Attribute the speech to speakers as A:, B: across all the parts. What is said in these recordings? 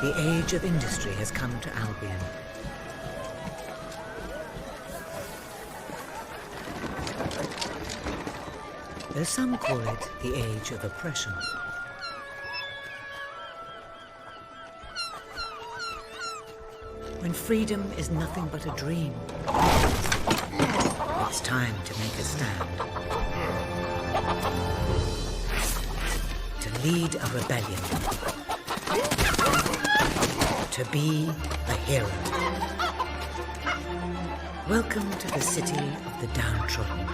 A: The age of industry has come to Albion. Though some call it the age of oppression. When freedom is nothing but a dream, it's time to make a stand. To lead a rebellion. To be a hero. Welcome to the city of the downtrodden.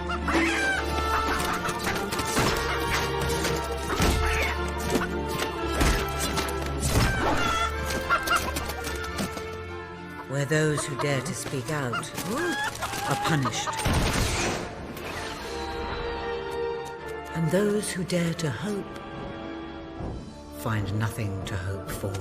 A: Where those who dare to speak out are punished. And those who dare to hope find nothing to hope for.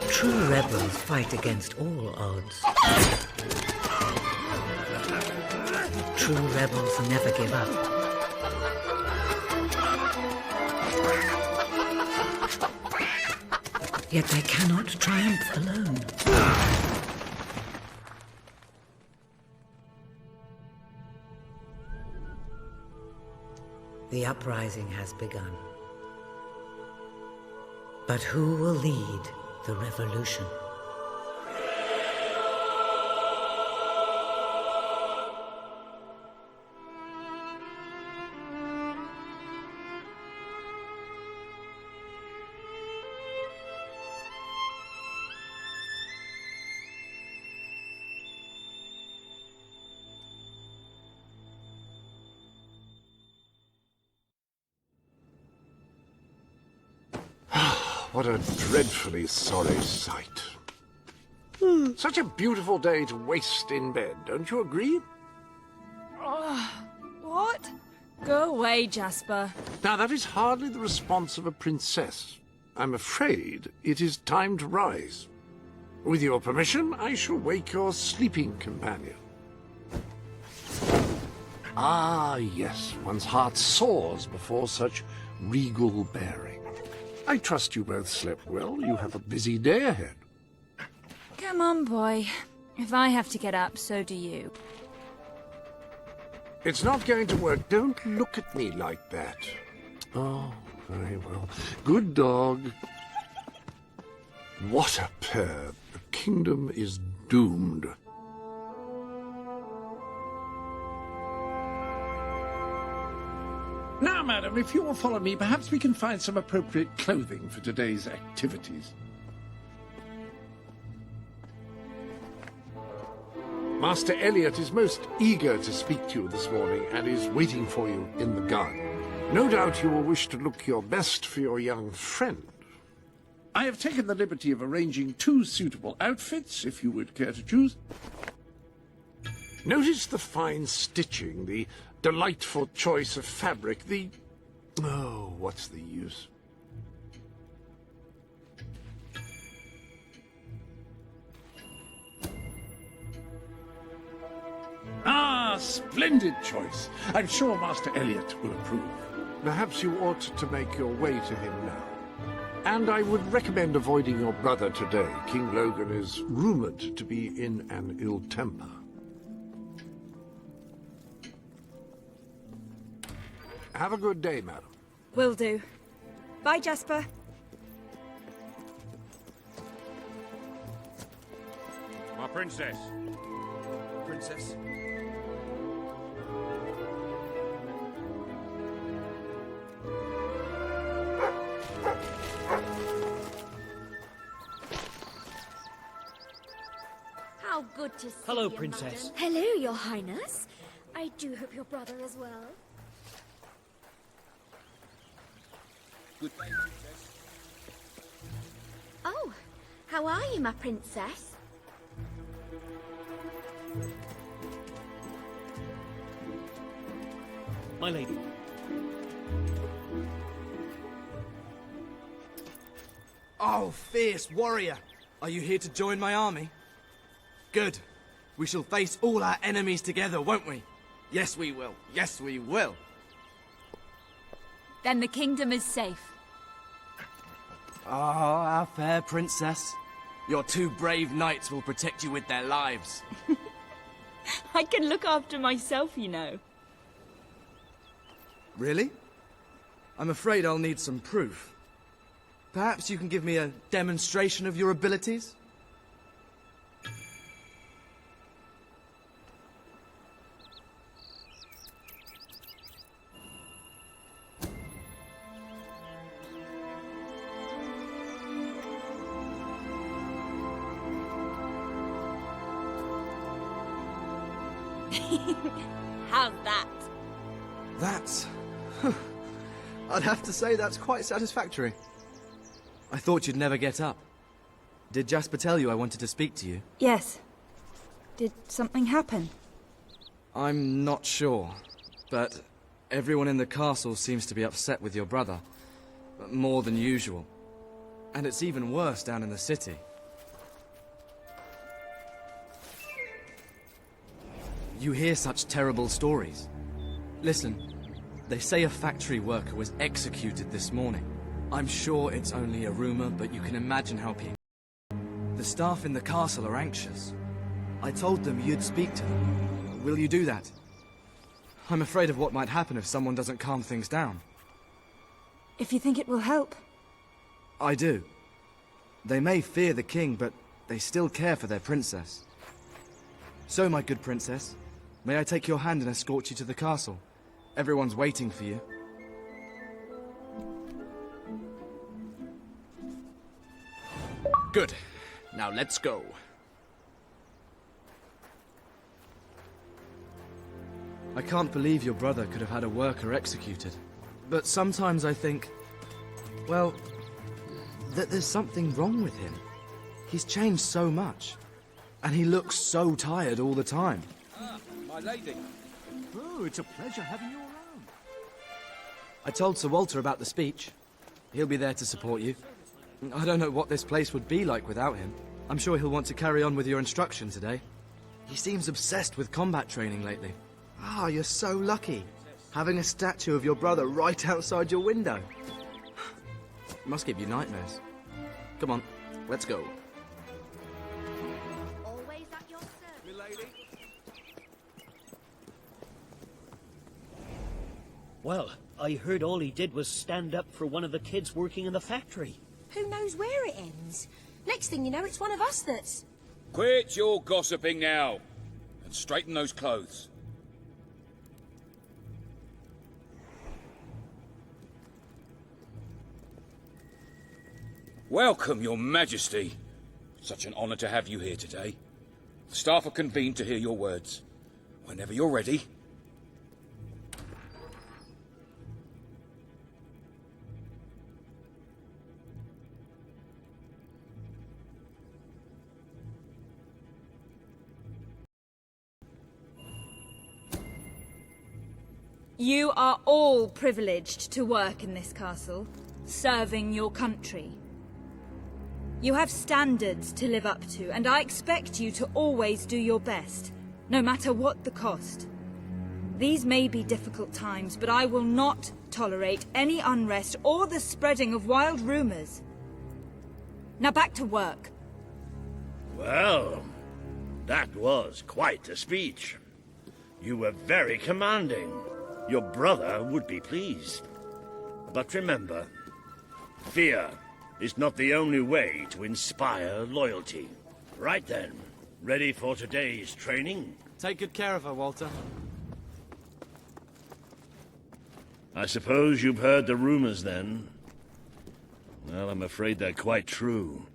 A: True rebels fight against all odds. True rebels never give up. Yet they cannot triumph alone. The uprising has begun. But who will lead the revolution?
B: What a dreadfully sorry sight. Such a beautiful day to waste in bed, don't you agree?
C: What? Go away, Jasper.
B: Now, that is hardly the response of a princess. I'm afraid it is time to rise. With your permission, I shall wake your sleeping companion. Ah, yes, one's heart soars before such regal bearing. I trust you both slept well. You have a busy day ahead.
C: Come on, boy. If I have to get up, so do you.
B: It's not going to work. Don't look at me like that. Oh, very well. Good dog. What a pair. The kingdom is doomed.
D: Now, madam, if you will follow me, perhaps we can find some appropriate clothing for today's activities.
B: Master Elliot is most eager to speak to you this morning and is waiting for you in the garden. No doubt you will wish to look your best for your young friend.
D: I have taken the liberty of arranging 2 suitable outfits, if you would care to choose.
B: Notice the fine stitching, the delightful choice of fabric, the... Oh, what's the use?
D: splendid choice. I'm sure Master Elliot will approve.
B: Perhaps you ought to make your way to him now. And I would recommend avoiding your brother today. King Logan is rumoured to be in an ill temper. Have a good day, madam.
C: Will do. Bye, Jasper.
E: My princess.
F: Princess?
G: How good to see
F: Hello,
G: you,
F: Princess.
G: madam. Hello, Your Highness. I do hope your brother as well.
F: Good day, Princess.
G: Oh, how are you, my princess?
F: My lady.
H: Oh, fierce warrior! Are you here to join my army? Good. We shall face all our enemies together, won't we? Yes, we will. Yes, we will.
C: Then the kingdom is safe.
H: Oh, our fair princess. Your two brave knights will protect you with their lives.
C: I can look after myself, you know.
H: Really? I'm afraid I'll need some proof. Perhaps you can give me a demonstration of your abilities?
C: How's that?
H: That's... I'd have to say that's quite satisfactory. I thought you'd never get up. Did Jasper tell you I wanted to speak to you?
C: Yes. Did something happen?
H: I'm not sure, but everyone in the castle seems to be upset with your brother. More than usual. And it's even worse down in the city. You hear such terrible stories. Listen, they say a factory worker was executed this morning. I'm sure it's only a rumor, but you can imagine how people... The staff in the castle are anxious. I told them you'd speak to them. Will you do that? I'm afraid of what might happen if someone doesn't calm things down.
C: If you think it will help.
H: I do. They may fear the king, but they still care for their princess. So, my good princess, may I take your hand and escort you to the castle? Everyone's waiting for you.
F: Good. Now let's go.
H: I can't believe your brother could have had a worker executed. But sometimes I think, well, that there's something wrong with him. He's changed so much. And he looks so tired all the time.
F: Ah, my lady.
D: Oh, it's a pleasure having you around.
H: I told Sir Walter about the speech. He'll be there to support you. I don't know what this place would be like without him. I'm sure he'll want to carry on with your instruction today. He seems obsessed with combat training lately. Ah, you're so lucky. Having a statue of your brother right outside your window. It must give you nightmares. Come on, let's go.
G: Always at your service.
F: Milady.
I: Well, I heard all he did was stand up for one of the kids working in the factory.
J: Who knows where it ends? Next thing you know, it's one of us that's...
E: Quit your gossiping now, and straighten those clothes. Welcome, Your Majesty. Such an honor to have you here today. The staff are convened to hear your words. Whenever you're ready.
C: You are all privileged to work in this castle, serving your country. You have standards to live up to, and I expect you to always do your best, no matter what the cost. These may be difficult times, but I will not tolerate any unrest or the spreading of wild rumors. Now back to work.
K: Well, that was quite a speech. You were very commanding. Your brother would be pleased. But remember, fear is not the only way to inspire loyalty. Right then, ready for today's training?
H: Take good care of her, Walter.
K: I suppose you've heard the rumors then? Well, I'm afraid they're quite true.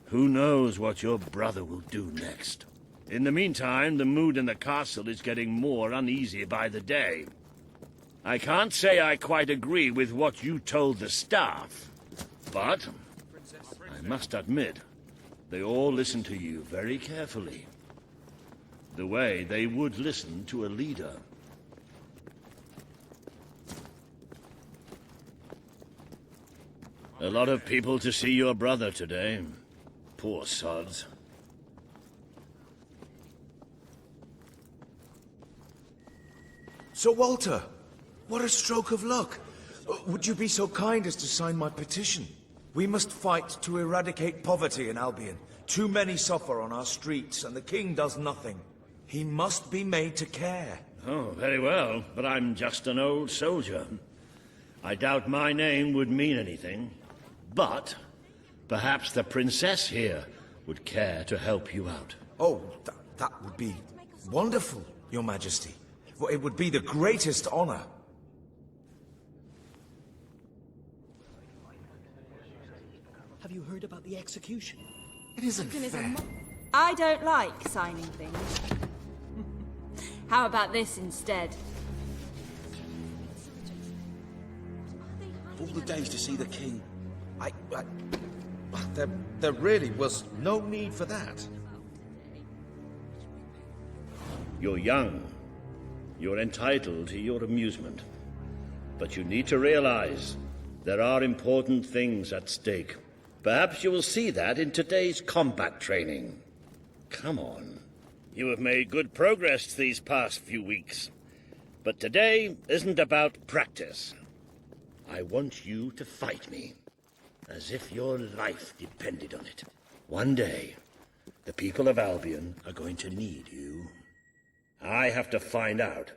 K: Who knows what your brother will do next? In the meantime, the mood in the castle is getting more uneasy by the day. I can't say I quite agree with what you told the staff, but I must admit, they all listen to you very carefully. The way they would listen to a leader. A lot of people to see your brother today. Poor sods.
L: Sir Walter, what a stroke of luck. Would you be so kind as to sign my petition? We must fight to eradicate poverty in Albion. Too many suffer on our streets, and the king does nothing. He must be made to care.
K: Oh, very well, but I'm just an old soldier. I doubt my name would mean anything, but perhaps the princess here would care to help you out.
L: Oh, that would be wonderful, Your Majesty. Well, it would be the greatest honor.
I: Have you heard about the execution?
L: It isn't fair.
C: I don't like signing things. How about this instead?
F: All the days to see the king.
L: There really was no need for that.
K: You're young. You're entitled to your amusement. But you need to realize there are important things at stake. Perhaps you will see that in today's combat training. Come on. You have made good progress these past few weeks. But today isn't about practice. I want you to fight me, as if your life depended on it. One day, the people of Albion are going to need you. I have to find out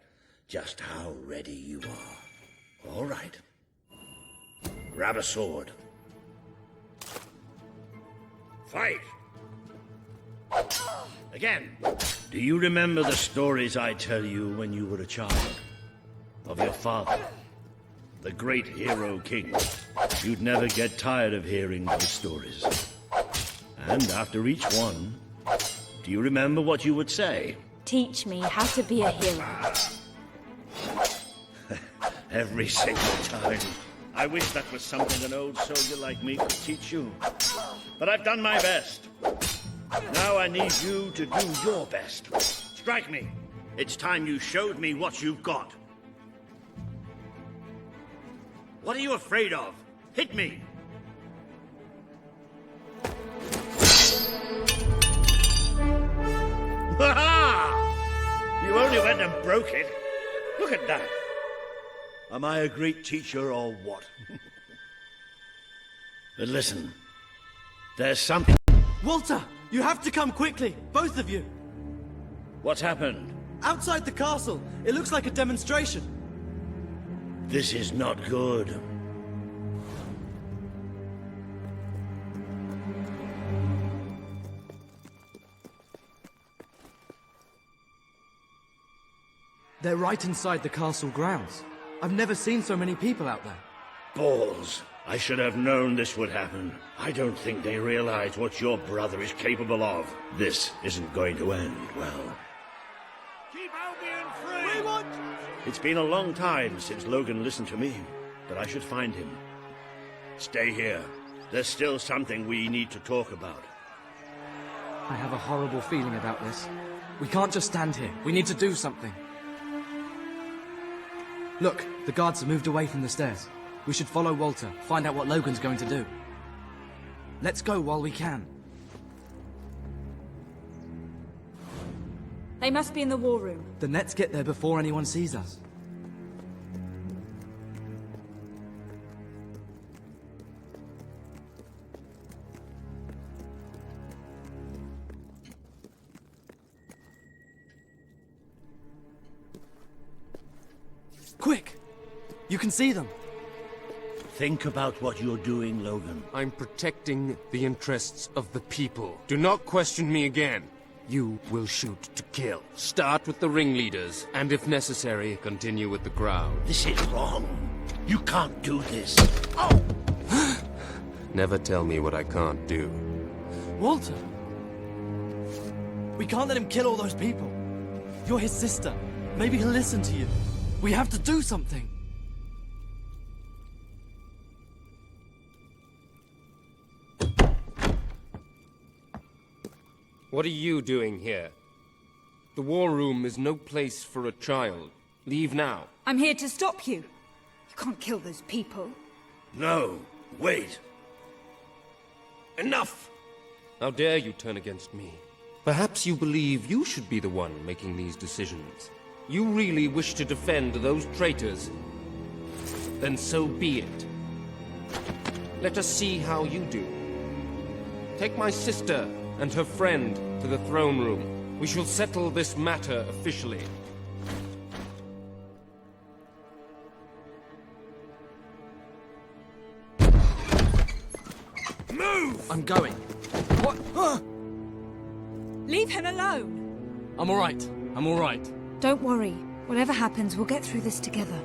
K: just how ready you are. All right. Grab a sword. Fight! Again. Do you remember the stories I tell you when you were a child? Of your father, the great hero king. You'd never get tired of hearing those stories. And after each one, do you remember what you would say?
C: Teach me how to be a hero.
K: Every single time. I wish that was something an old soldier like me could teach you. But I've done my best. Now I need you to do your best. Strike me. It's time you showed me what you've got. What are you afraid of? Hit me! Ha-ha! You only went and broke it. Look at that. Am I a great teacher or what? But listen, there's something...
H: Walter! You have to come quickly, both of you.
K: What's happened?
H: Outside the castle. It looks like a demonstration.
K: This is not good.
H: They're right inside the castle grounds. I've never seen so many people out there.
K: Balls. I should have known this would happen. I don't think they realize what your brother is capable of. This isn't going to end well. Keep Albion free! We want... It's been a long time since Logan listened to me, but I should find him. Stay here. There's still something we need to talk about.
H: I have a horrible feeling about this. We can't just stand here. We need to do something. Look, the guards have moved away from the stairs. We should follow Walter, find out what Logan's going to do. Let's go while we can.
C: They They must be in the war room.
H: Then let's get there before anyone sees us. Quick! You can see them.
K: Think about what you're doing, Logan.
M: I'm protecting the interests of the people. Do not question me again. You will shoot to kill. Start with the ringleaders, and if necessary, continue with the crowd.
K: This is wrong. You can't do this.
M: Oh! Never tell me what I can't do.
H: Walter! We can't let him kill all those people. You're his sister. Maybe he'll listen to you. We have to do something.
M: What are you doing here? The war room is no place for a child. Leave now.
C: I'm here to stop you. You can't kill those people.
K: No, wait. Enough!
M: How dare you turn against me? Perhaps you believe you should be the one making these decisions. You really wish to defend those traitors? Then so be it. Let us see how you do. Take my sister and her friend to the throne room. We shall settle this matter officially.
K: Move!
H: I'm going. What?
C: Leave him alone.
H: I'm all right. I'm all right.
C: Don't worry. Whatever happens, we'll get through this together.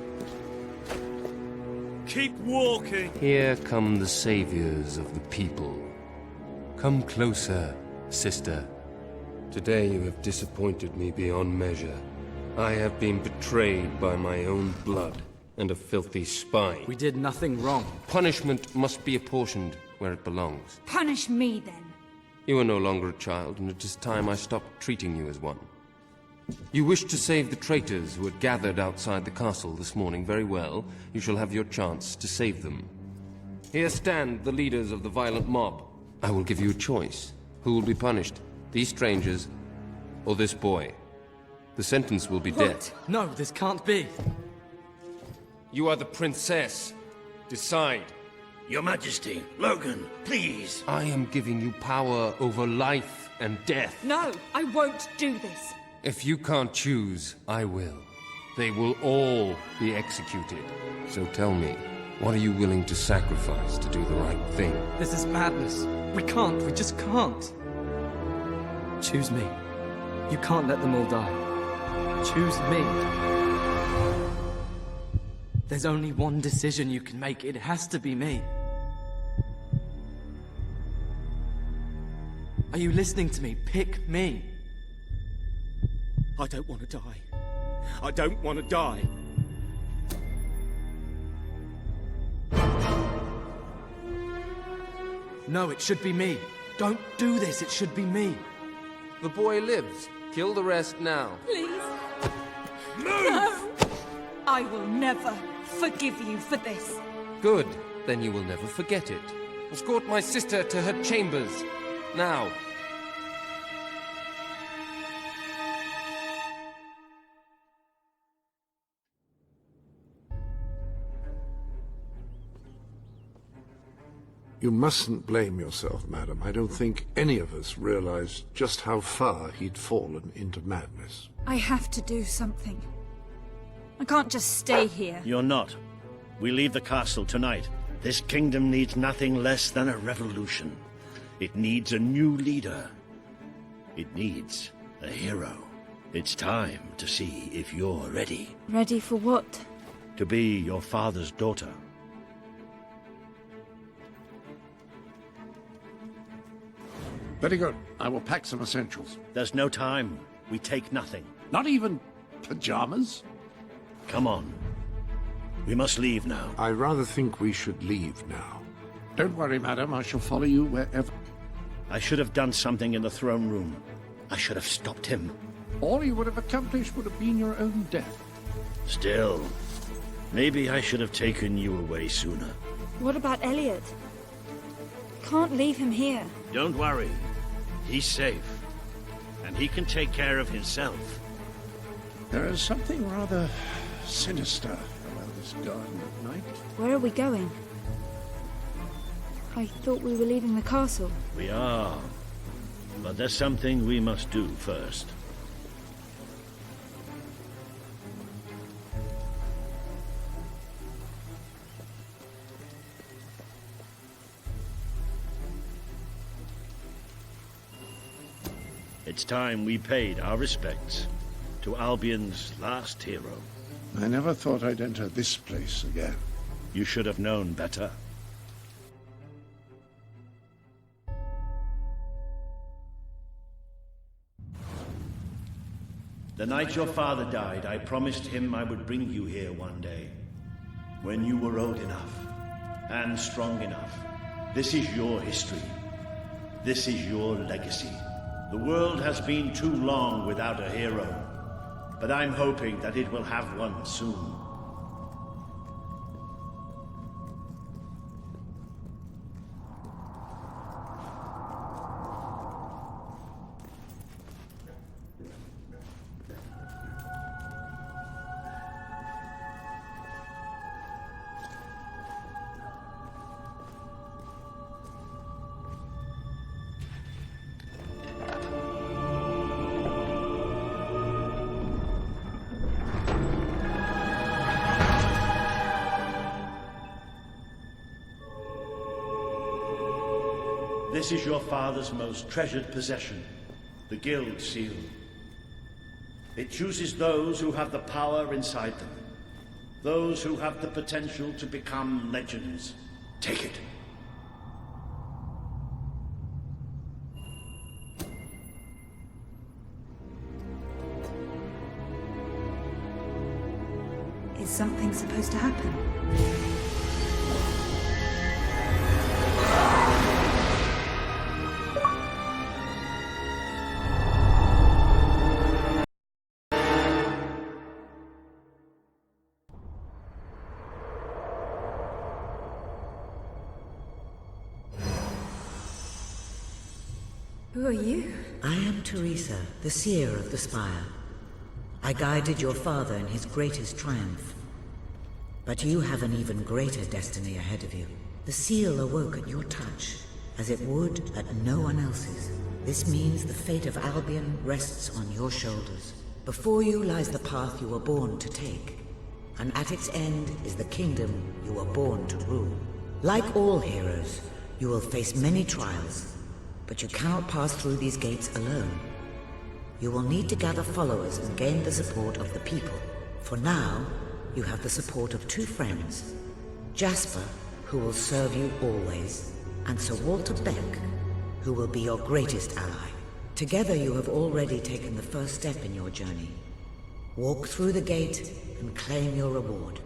K: Keep walking.
M: Here come the saviors of the people. Come closer, sister. Today you have disappointed me beyond measure. I have been betrayed by my own blood and a filthy spy.
H: We did nothing wrong.
M: Punishment must be apportioned where it belongs.
C: Punish me, then.
M: You are no longer a child, and it is time I stopped treating you as one. You wish to save the traitors who had gathered outside the castle this morning. Very well. You shall have your chance to save them. Here stand the leaders of the violent mob. I will give you a choice. Who will be punished? These strangers, or this boy? The sentence will be death.
H: No, this can't be.
M: You are the princess. Decide.
K: Your Majesty, Logan, please.
M: I am giving you power over life and death.
C: No, I won't do this.
M: If you can't choose, I will. They will all be executed. So tell me, what are you willing to sacrifice to do the right thing?
H: This is madness. We can't. We just can't. Choose me. You can't let them all die. Choose me. There's only one decision you can make. It has to be me. Are you listening to me? Pick me.
I: I don't want to die. I don't want to die.
H: No, it should be me. Don't do this. It should be me.
M: The boy lives. Kill the rest now.
C: Please.
K: Move!
C: No! I will never forgive you for this.
M: Good. Then you will never forget it. Escort my sister to her chambers. Now.
B: You mustn't blame yourself, madam. I don't think any of us realized just how far he'd fallen into madness.
C: I have to do something. I can't just stay here.
K: You're not. We leave the castle tonight. This kingdom needs nothing less than a revolution. It needs a new leader. It needs a hero. It's time to see if you're ready.
C: Ready for what?
K: To be your father's daughter.
D: Very good. I will pack some essentials.
K: There's no time. We take nothing.
D: Not even pajamas?
K: Come on. We must leave now.
B: I rather think we should leave now.
D: Don't worry, madam. I shall follow you wherever.
K: I should have done something in the throne room. I should have stopped him.
D: All you would have accomplished would have been your own death.
K: Still, maybe I should have taken you away sooner.
C: What about Elliot? Can't leave him here.
K: Don't worry. He's safe. and he can take care of himself.
D: There is something rather sinister about this garden at night.
C: Where are we going? I thought we were leaving the castle.
K: We are. But there's something we must do first. It's time we paid our respects to Albion's last hero.
D: I never thought I'd enter this place again.
K: You should have known better. The night your father died, I promised him I would bring you here one day. When you were old enough and strong enough. This is your history. This is your legacy. The world has been too long without a hero, but I'm hoping that it will have one soon. This is your father's most treasured possession, the Guild Seal. It chooses those who have the power inside them, those who have the potential to become legends. Take it.
C: Is something supposed to happen?
A: Who are you? I am Teresa, the Seer of the Spire. I guided your father in his greatest triumph. But you have an even greater destiny ahead of you. The seal awoke at your touch, as it would at no one else's. This means the fate of Albion rests on your shoulders. Before you lies the path you were born to take, and at its end is the kingdom you were born to rule. Like all heroes, you will face many trials, but you cannot pass through these gates alone. You will need to gather followers and gain the support of the people. For now, you have the support of two friends, Jasper, who will serve you always, and Sir Walter Beck, who will be your greatest ally. Together you have already taken the first step in your journey. Walk through the gate and claim your reward.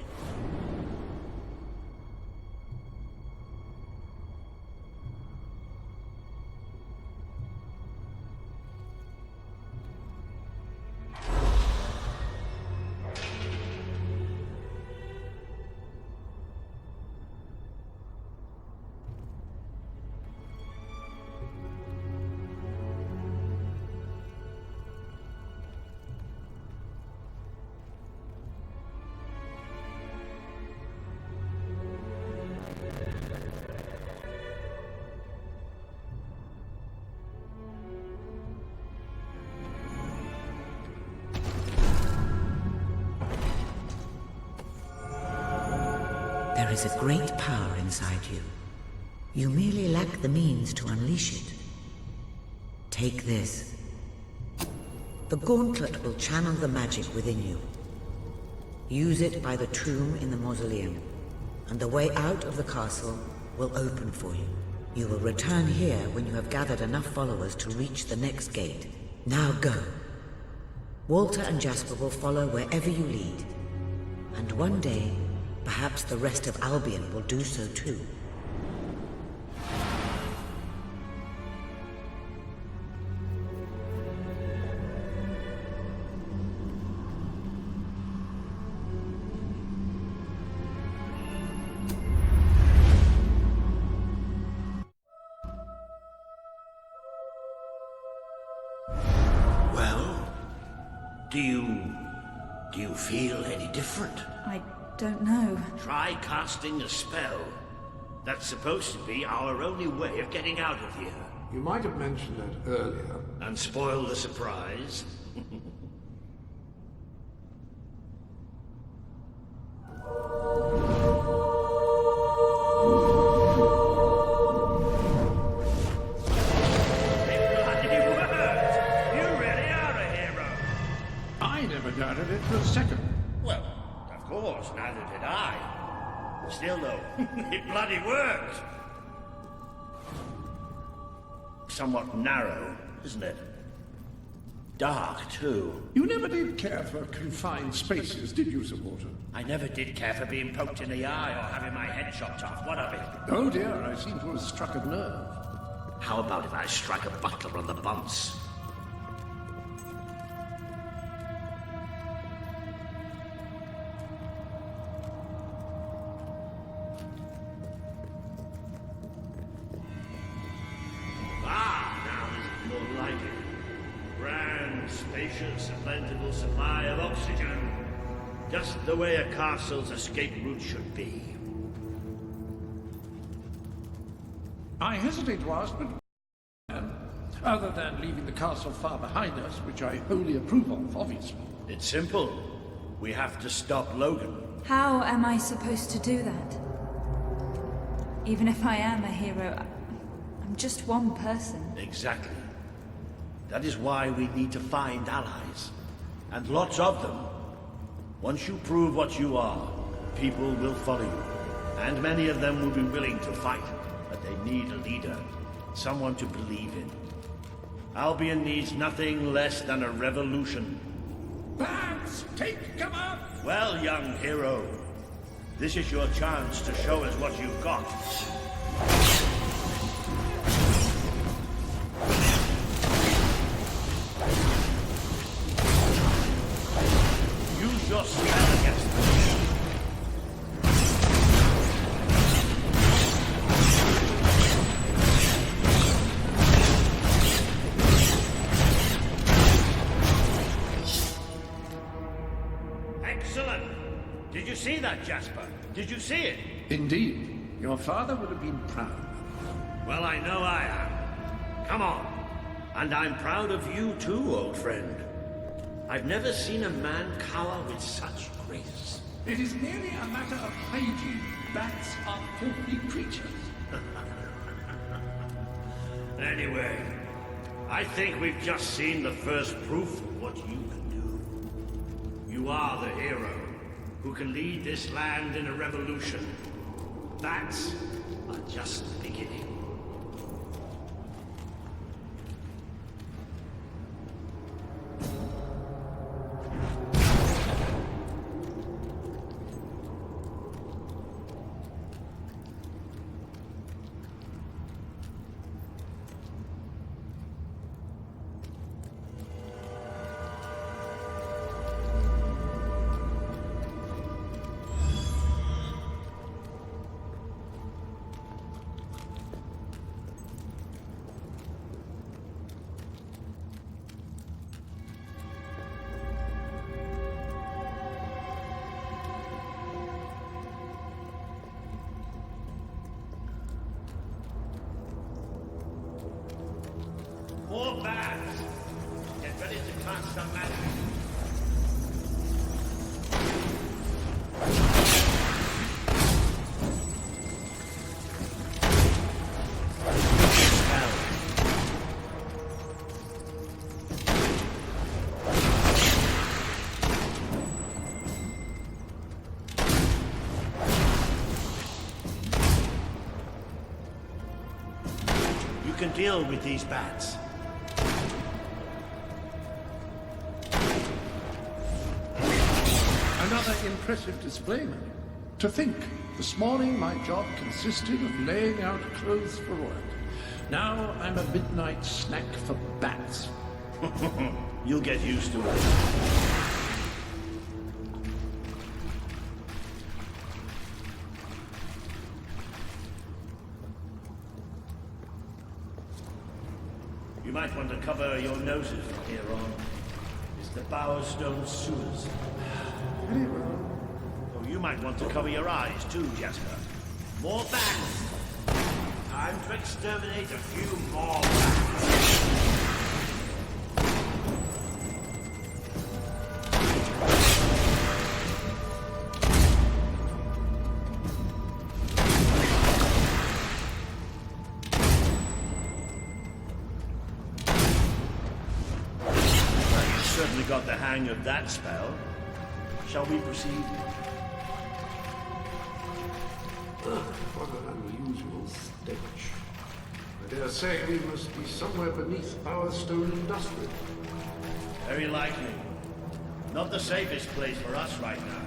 A: There is a great power inside you. You merely lack the means to unleash it. Take this. The gauntlet will channel the magic within you. Use it by the tomb in the mausoleum, and the way out of the castle will open for you. You will return here when you have gathered enough followers to reach the next gate. Now go. Walter and Jasper will follow wherever you lead. And one day, perhaps the rest of Albion will do so too.
K: Do you feel any different?
C: I don't know.
K: Try casting a spell. That's supposed to be our only way of getting out of here.
B: You might have mentioned that earlier.
K: And spoil the surprise.
D: Doubted it for a second.
K: Well, of course, neither did I. Still, though, it bloody worked. Somewhat narrow, isn't it? Dark, too.
D: You never did care for confined spaces, did you, Sir Walter?
K: I never did care for being poked in the eye or having my head chopped off. What of it?
D: Oh dear, I seem to have struck a nerve.
K: How about if I strike a butler on the bumps? A plentiful supply of oxygen. Just the way a castle's escape route should be.
D: I hesitate to ask, but other than leaving the castle far behind us, which I wholly approve of, obviously.
K: It's simple. We have to stop Logan.
C: How am I supposed to do that? Even if I am a hero, I'm just one person.
K: Exactly. That is why we need to find allies. And lots of them. Once you prove what you are, people will follow you. And many of them will be willing to fight. But they need a leader. Someone to believe in. Albion needs nothing less than a revolution.
D: Bats, take cover!
K: Well, young hero. This is your chance to show us what you've got. Use your spell against them. Excellent! Did you see that, Jasper? Did you see it?
D: Indeed. Your father would have been proud.
K: Well, I know I am. Come on. And I'm proud of you too, old friend. I've never seen a man cower with such grace.
D: It is merely a matter of hygiene. Bats are filthy creatures.
K: Anyway, I think we've just seen the first proof of what you can do. You are the hero who can lead this land in a revolution. Bats are just the beginning. More bats! Get ready to cast some magic. You can deal with these bats.
D: Another impressive display, man. To think, this morning my job consisted of laying out clothes for royalty. Now I'm a midnight snack for bats.
K: You'll get used to it. You might want to cover your noses from here on. This the Bowerstone sewers. Oh, you might want to cover your eyes too, Jasper. More bats! Time to exterminate a few more bats. Certainly got the hang of that spell. Shall we proceed?
B: What an unusual stench. I dare say we must be somewhere beneath Bowerstone Industrial.
K: Very likely. Not the safest place for us right now.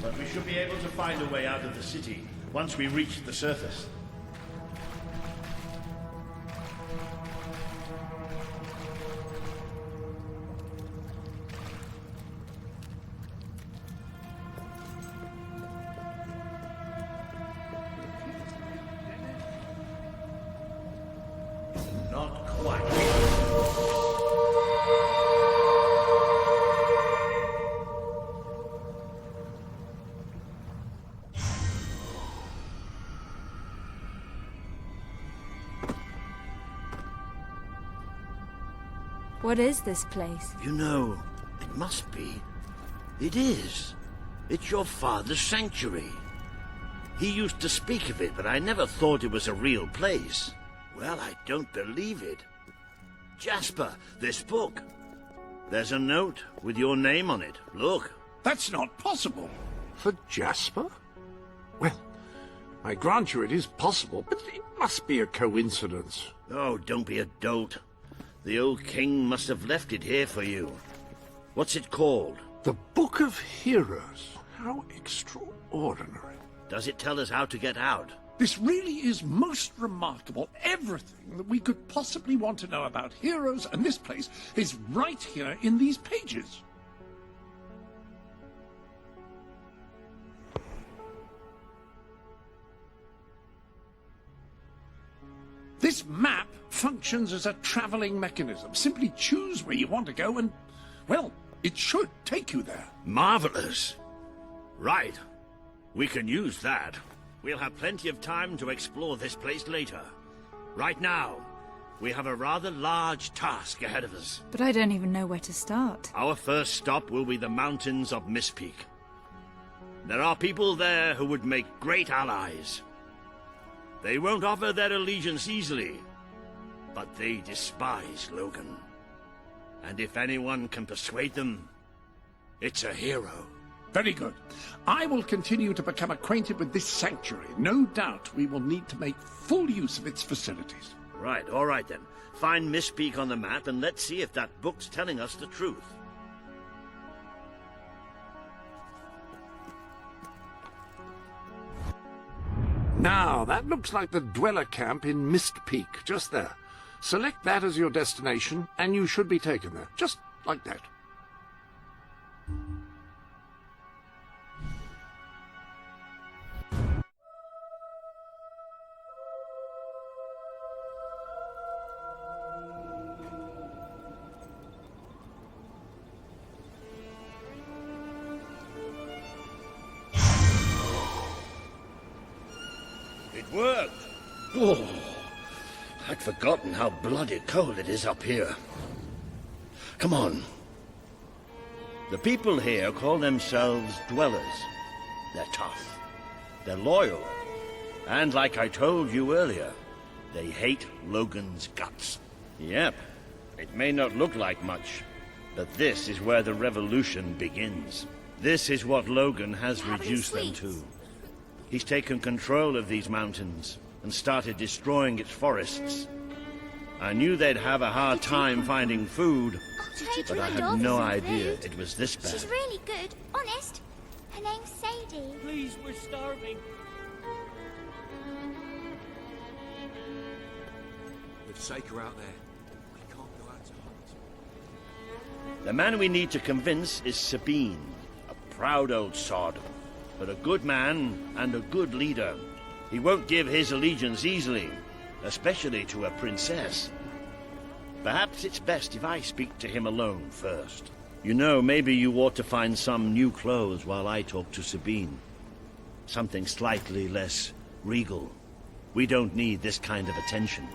K: But we should be able to find a way out of the city once we reach the surface. Not quite.
C: What is this place?
K: You know, it must be. It is. It's your father's sanctuary. He used to speak of it, but I never thought it was a real place. Well, I don't believe it. Jasper, this book. There's a note with your name on it. Look.
B: That's not possible. For Jasper? Well, I grant you it is possible, but it must be a coincidence.
K: Oh, don't be a dolt. The old king must have left it here for you. What's it called?
B: The Book of Heroes. How extraordinary.
K: Does it tell us how to get out?
D: This really is most remarkable. Everything that we could possibly want to know about heroes and this place is right here in these pages. This map functions as a traveling mechanism. Simply choose where you want to go and, well, it should take you there.
K: Marvelous. Right. We can use that. We'll have plenty of time to explore this place later. Right now, we have a rather large task ahead of us.
C: But I don't even know where to start.
K: Our first stop will be the mountains of Mistpeak. There are people there who would make great allies. They won't offer their allegiance easily, but they despise Logan. And if anyone can persuade them, it's a hero.
D: Very good. I will continue to become acquainted with this sanctuary. No doubt we will need to make full use of its facilities.
K: Right, all right then. Find Mistpeak on the map and let's see if that book's telling us the truth.
B: Now, that looks like the dweller camp in Mistpeak, just there. Select that as your destination, and you should be taken there, just like that.
K: It worked! Whoa! I'd forgotten how bloody cold it is up here. Come on. The people here call themselves dwellers. They're tough. They're loyal. And like I told you earlier, they hate Logan's guts. Yep. It may not look like much, but this is where the revolution begins. This is what Logan has reduced them to. He's taken control of these mountains and started destroying its forests. I knew they'd have a hard time finding food, but I had no idea it was this bad.
G: She's really good, honest. Her name's Sadie.
I: Please, we're starving.
F: With Saker out there, we can't go out to hunt.
K: The man we need to convince is Sabine, a proud old sod, but a good man and a good leader. He won't give his allegiance easily, especially to a princess. Perhaps it's best if I speak to him alone first. You know, maybe you ought to find some new clothes while I talk to Sabine. Something slightly less regal. We don't need this kind of attention.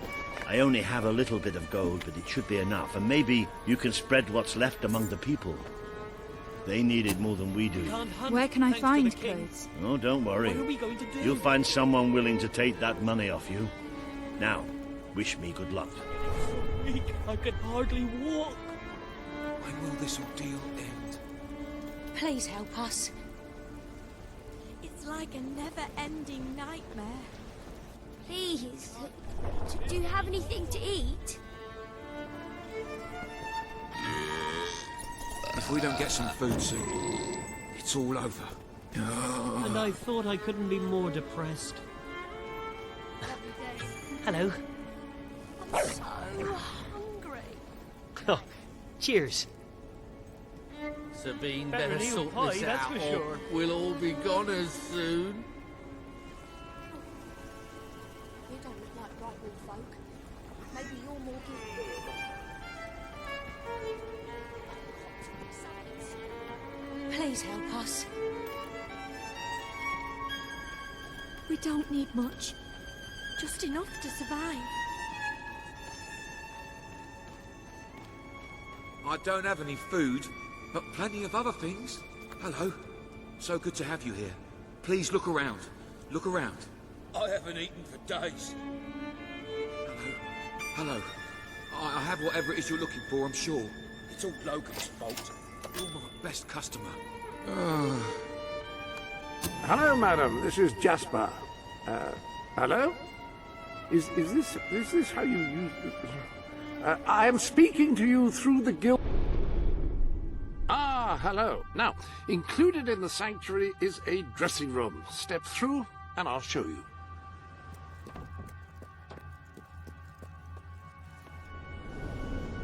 K: I only have a little bit of gold, but it should be enough. And maybe you can spread what's left among the people. They need it more than we do.
C: Where can I find clothes?
K: Oh, don't worry.
I: What are we going to do?
K: You'll find someone willing to take that money off you. Now, wish me good luck.
I: Weak, I can hardly walk.
F: When will this ordeal end?
J: Please help us.
G: It's like a never-ending nightmare. Please, do you have anything to eat?
F: If we don't get some food soon, it's all over.
I: And I thought I couldn't be more depressed. Hello.
G: I'm so hungry.
I: Oh, cheers.
N: Sabine
I: Better
N: better
I: than
N: sort
I: pie,
N: this
I: that's
N: out,
I: for
N: or
I: sure.
N: we'll all be goners soon.
J: You don't look like Brightwood folk. Maybe you're more gifted. Please help us.
G: We don't need much. Just enough to survive.
F: I don't have any food, but plenty of other things. Hello. So good to have you here. Please look around. Look around.
E: I haven't eaten for days.
F: Hello. I have whatever it is you're looking for, I'm sure.
E: It's all Logan's fault.
F: You're my best customer.
B: Hello, madam. This is Jasper. Hello? Is this how you use... I am speaking to you through the guild... Ah, hello. Now, included in the sanctuary is a dressing room. Step through, and I'll show you.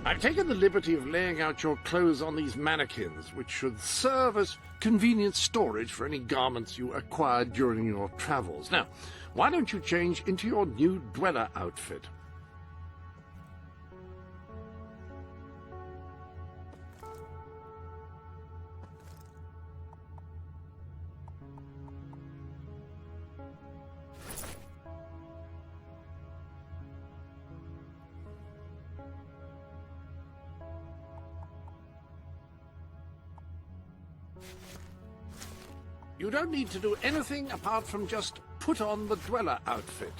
B: I've taken the liberty of laying out your clothes on these mannequins, which should serve as convenient storage for any garments you acquired during your travels. Now, why don't you change into your new dweller outfit? You don't need to do anything apart from just put on the dweller outfit.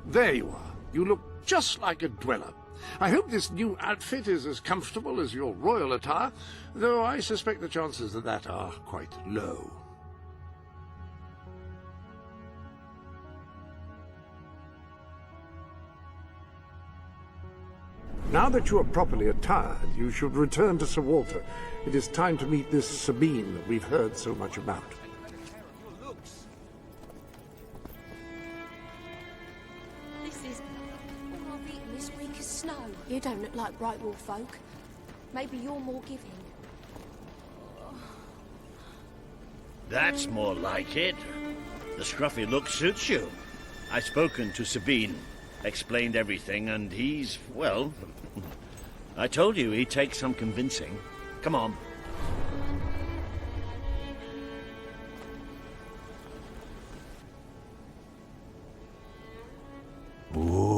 B: There you are. You look just like a dweller. I hope this new outfit is as comfortable as your royal attire, though I suspect the chances of that are quite low. Now that you are properly attired, you should return to Sir Walter. It is time to meet this Sabine that we've heard so much about.
J: You don't look like Brightwood folk. Maybe you're more giving.
K: That's more like it. The scruffy look suits you. I've spoken to Sabine, explained everything, and he's, well... I told you he'd take some convincing. Come on.
N: Ooh.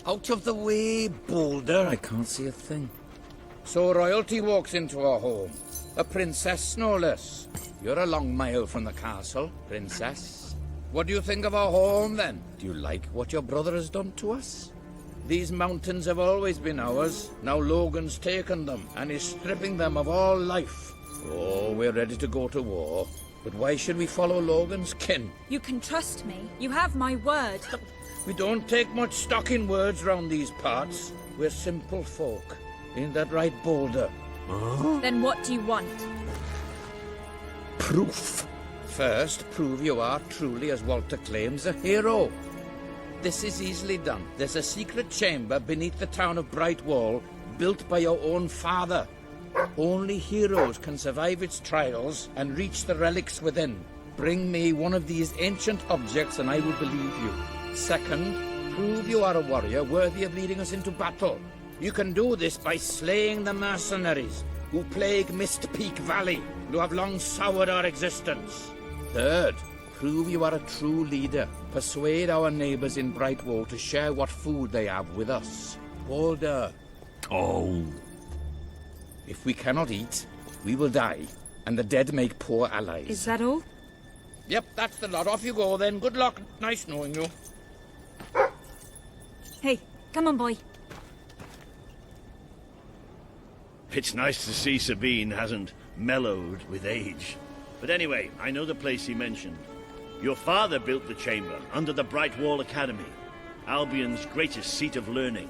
N: Out of the way, Boulder. I can't see a thing. So royalty walks into our home. A princess, no less. You're a long mile from the castle, princess. What do you think of our home, then? Do you like what your brother has done to us? These mountains have always been ours. Now Logan's taken them, and is stripping them of all life. Oh, we're ready to go to war. But why should we follow Logan's kin?
C: You can trust me. You have my word.
N: We don't take much stock in words round these parts. We're simple folk. Ain't that right, Boulder?
C: Then what do you want?
N: Proof. First, prove you are truly, as Walter claims, a hero. This is easily done. There's a secret chamber beneath the town of Brightwall, built by your own father. Only heroes can survive its trials and reach the relics within. Bring me one of these ancient objects and I will believe you. Second, prove you are a warrior worthy of leading us into battle. You can do this by slaying the mercenaries who plague Mist Peak Valley, who have long soured our existence. Third, prove you are a true leader. Persuade our neighbors in Brightwall to share what food they have with us. Walder.
K: Oh.
N: If we cannot eat, we will die, and the dead make poor allies.
C: Is that all?
N: Yep, that's the lot. Off you go then. Good luck. Nice knowing you.
C: Hey, come on, boy.
K: It's nice to see Sabine hasn't mellowed with age. But anyway, I know the place he mentioned. Your father built the chamber under the Brightwall Academy, Albion's greatest seat of learning.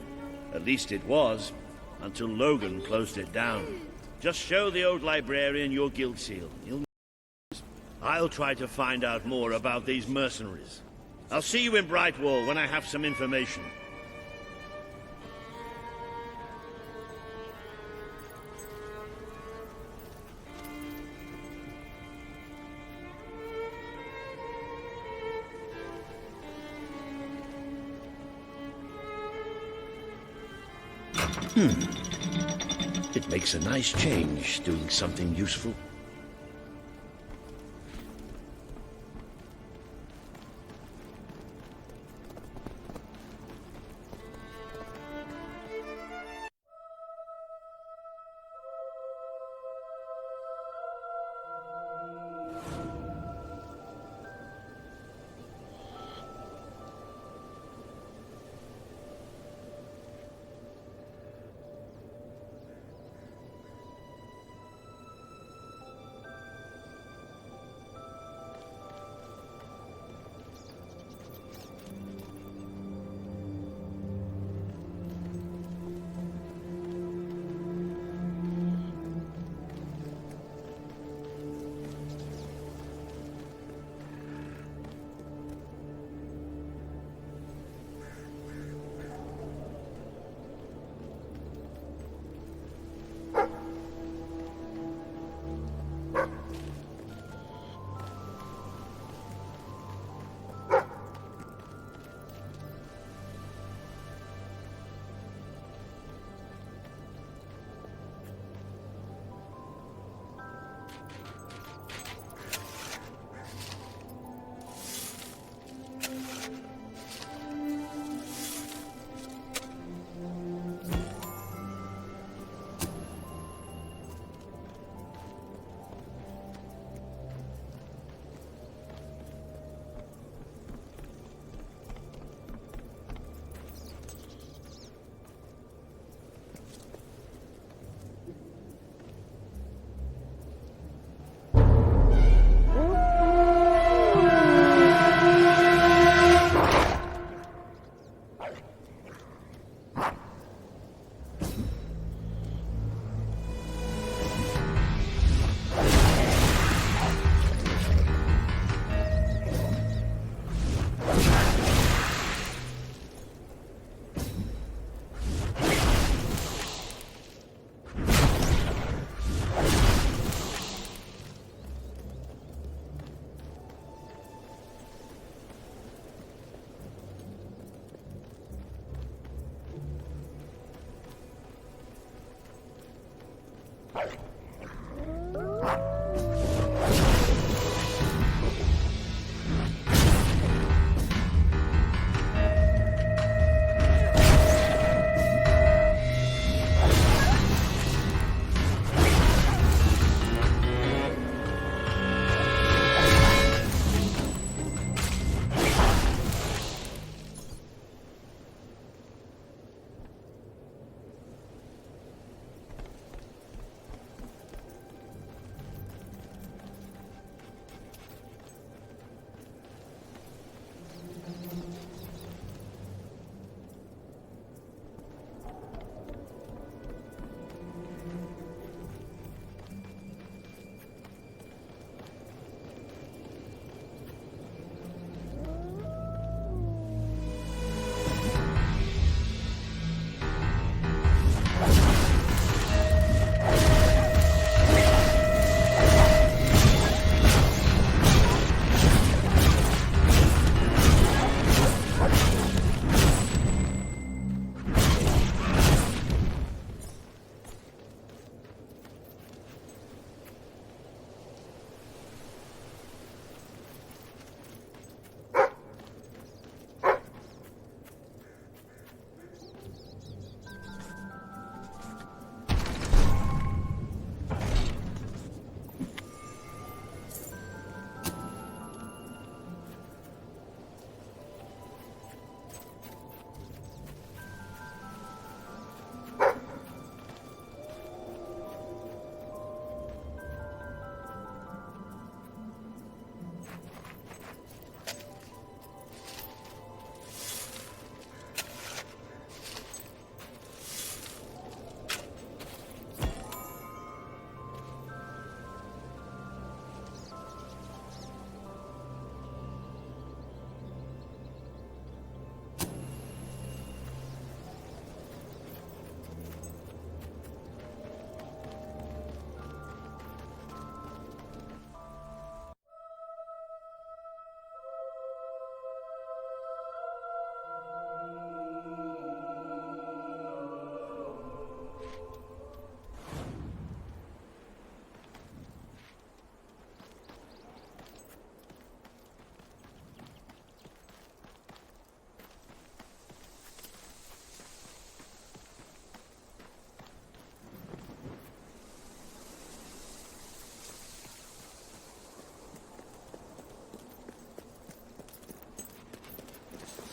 K: At least it was, until Logan closed it down. Just show the old librarian your guild seal. I'll try to find out more about these mercenaries. I'll see you in Brightwall when I have some information. It makes a nice change, doing something useful.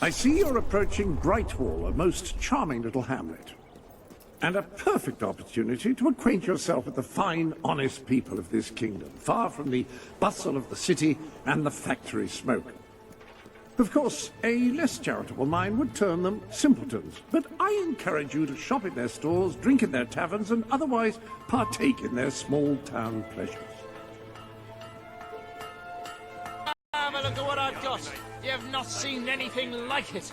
B: I see you're approaching Brightwall, a most charming little hamlet. And a perfect opportunity to acquaint yourself with the fine, honest people of this kingdom, far from the bustle of the city and the factory smoke. Of course, a less charitable mind would term them simpletons, but I encourage you to shop in their stores, drink in their taverns, and otherwise partake in their small-town pleasures.
O: Have a look at what I've got. You have not seen anything like it.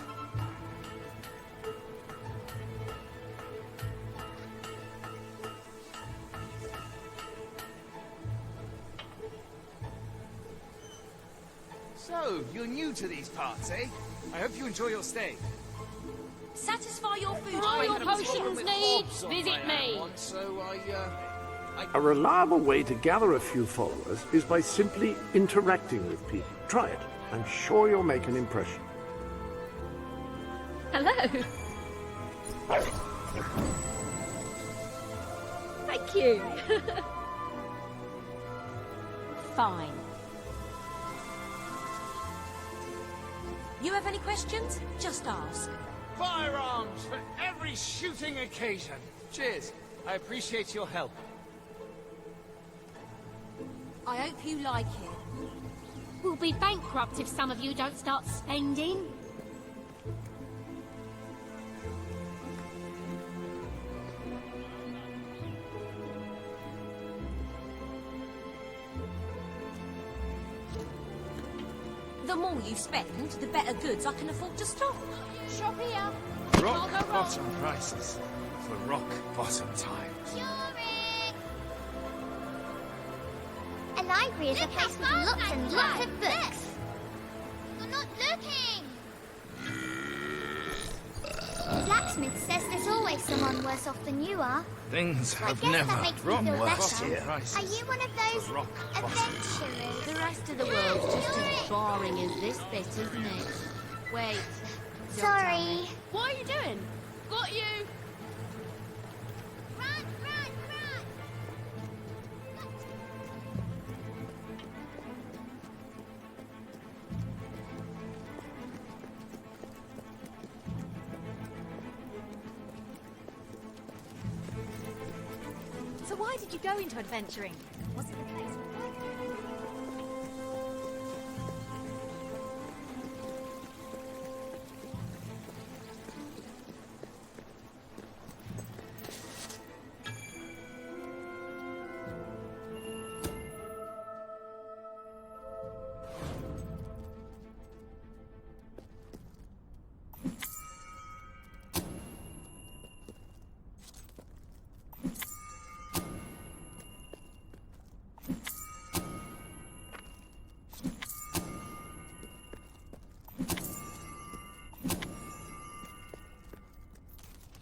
P: So, you're new to these parts, eh? I hope you enjoy your stay.
G: Satisfy your food.
J: For all your potions needs, visit me.
B: A reliable way to gather a few followers is by simply interacting with people. Try it. I'm sure you'll make an impression.
J: Hello. Thank you.
G: Fine. You have any questions? Just ask.
O: Firearms for every shooting occasion. Cheers. I appreciate your help.
G: I hope you like it.
J: We'll be bankrupt if some of you don't start spending.
G: The more you spend, the better goods I can afford to stock.
J: Shop here.
P: Rock bottom prices for rock bottom times.
Q: A library is a place with lots and lots of books.
J: You're not looking.
Q: The blacksmith says there's always someone worse off than you are.
P: Things
Q: I
P: have
Q: guess
P: never
Q: that makes me
P: run
Q: feel
P: worse
Q: better.
P: here.
Q: Are you one of those adventurers?
R: The rest of the world's just as boring as this bit, isn't it? Wait. don't tell
Q: Sorry.
R: me.
J: What are you doing? Got you.
Q: Run, run, run!
C: So why did you go into adventuring? Was it the place?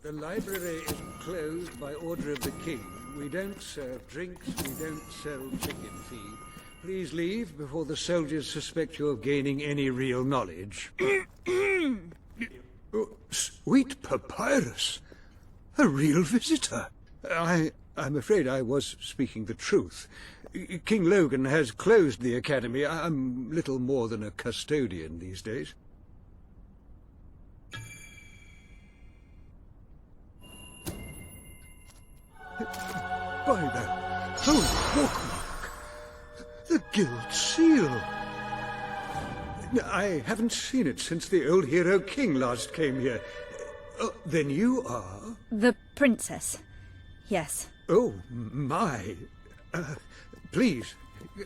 S: The library is closed by order of the king. We don't serve drinks, we don't sell chicken feed. Please leave before the soldiers suspect you of gaining any real knowledge. Oh, sweet papyrus! A real visitor! I'm afraid I was speaking the truth. King Logan has closed the academy. I'm little more than a custodian these days. By the holy bookmark! The Guild Seal! I haven't seen it since the old hero king last came here. Then you are?
C: The princess. Yes.
S: Oh, my. Please,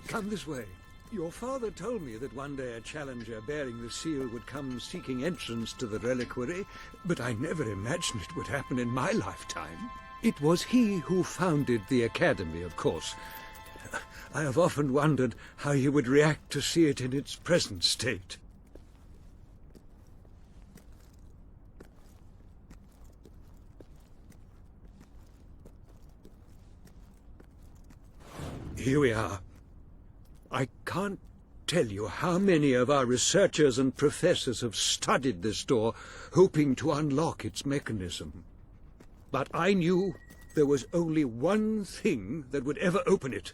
S: come this way. Your father told me that one day a challenger bearing the seal would come seeking entrance to the reliquary, but I never imagined it would happen in my lifetime. It was he who founded the academy, of course. I have often wondered how he would react to see it in its present state. Here we are. I can't tell you how many of our researchers and professors have studied this door, hoping to unlock its mechanism. But I knew there was only one thing that would ever open it.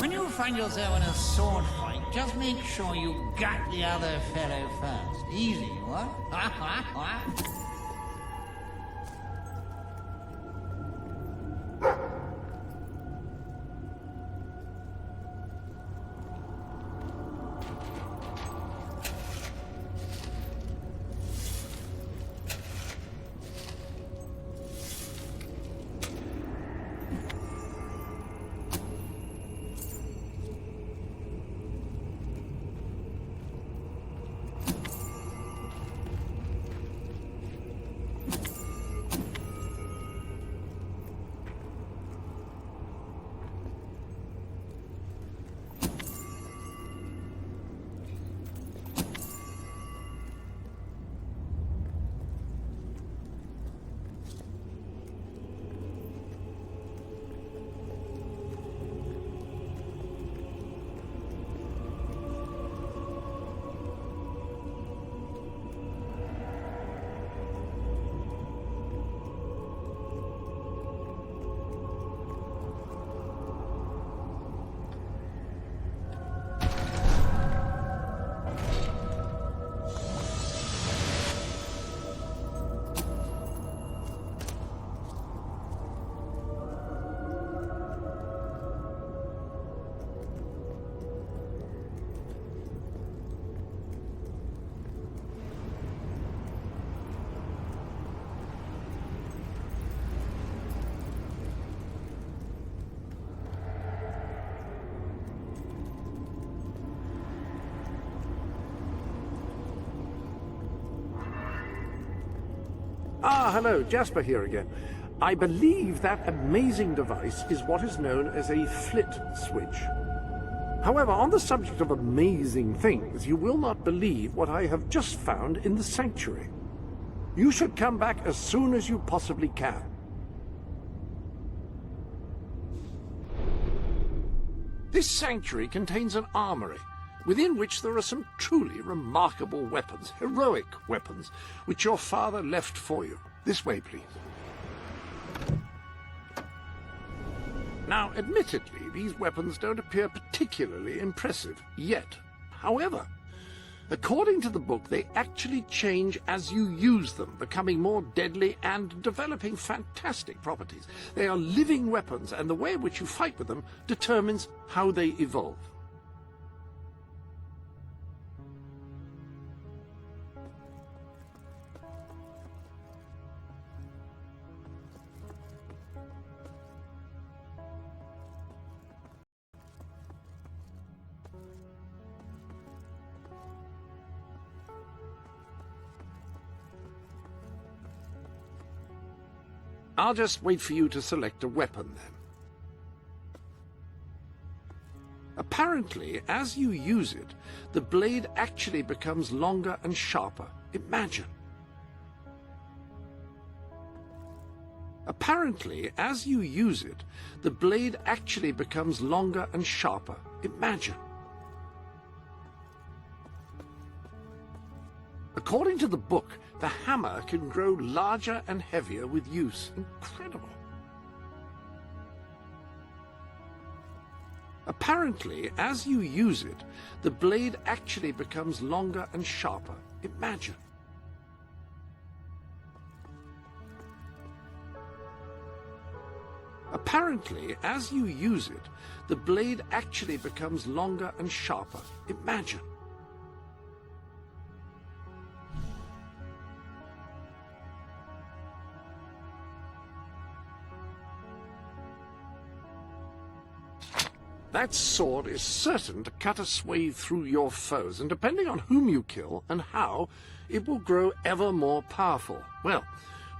T: when you find yourself in a sword fight, just make sure you gut the other fellow first. Easy, what?
B: Ah, hello, Jasper here again. I believe that amazing device is what is known as a flit switch. However, on the subject of amazing things, you will not believe what I have just found in the sanctuary. You should come back as soon as you possibly can. This sanctuary contains an armory, within which there are some truly remarkable weapons, heroic weapons, which your father left for you. This way, please. Now, admittedly, these weapons don't appear particularly impressive yet. However, according to the book, they actually change as you use them, becoming more deadly and developing fantastic properties. They are living weapons, and the way in which you fight with them determines how they evolve. I'll just wait for you to select a weapon, then. Apparently, as you use it, the blade actually becomes longer and sharper. Imagine. Apparently, as you use it, the blade actually becomes longer and sharper. Imagine. According to the book, the hammer can grow larger and heavier with use. Incredible. Apparently, as you use it, the blade actually becomes longer and sharper. Imagine. Apparently, as you use it, the blade actually becomes longer and sharper. Imagine. That sword is certain to cut a swathe through your foes, and depending on whom you kill and how, it will grow ever more powerful. Well,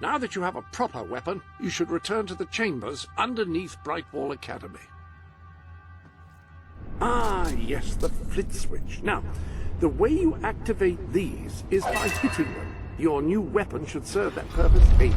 B: now that you have a proper weapon, you should return to the chambers underneath Brightwall Academy. Ah, yes, the flit switch. Now, the way you activate these is by hitting them. Your new weapon should serve that purpose ably.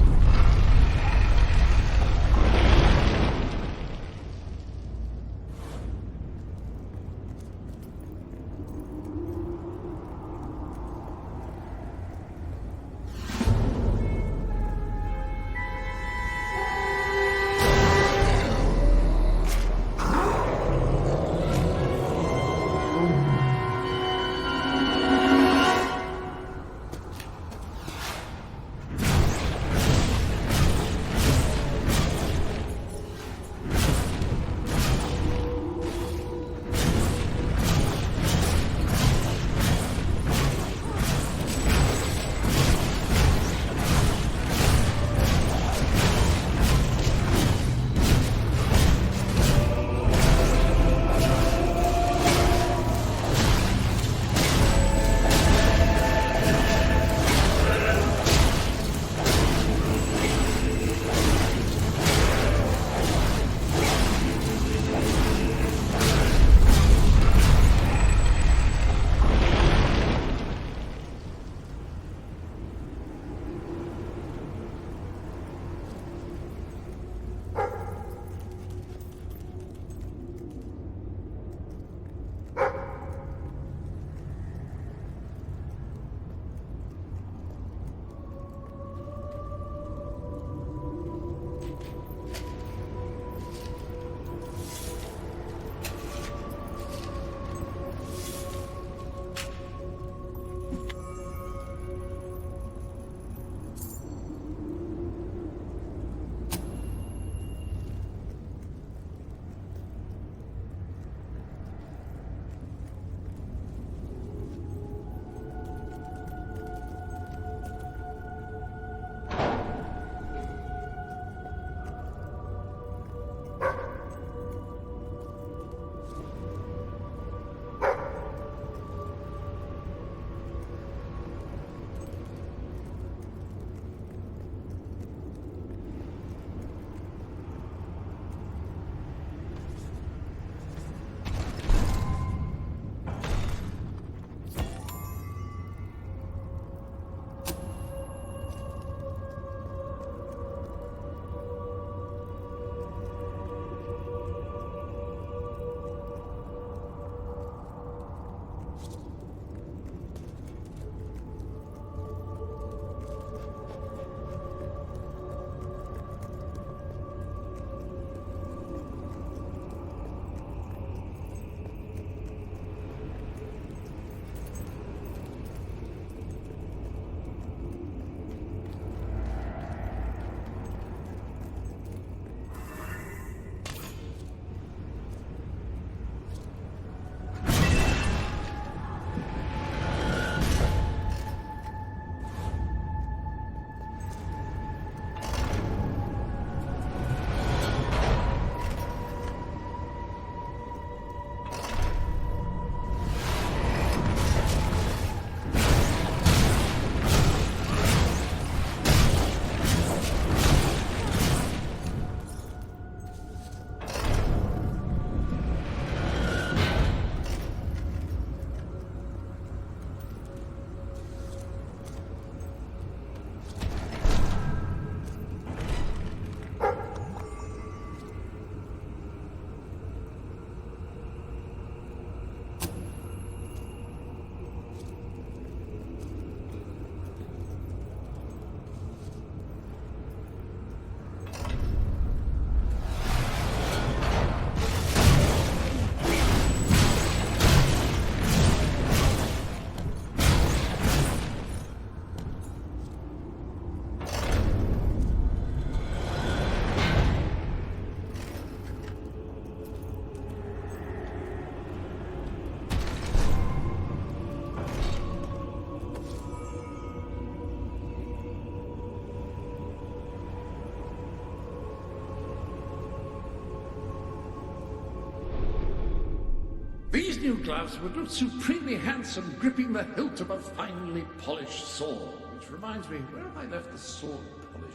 D: These new gloves would look supremely handsome gripping the hilt of a finely polished sword. Which reminds me, where have I left the sword polish?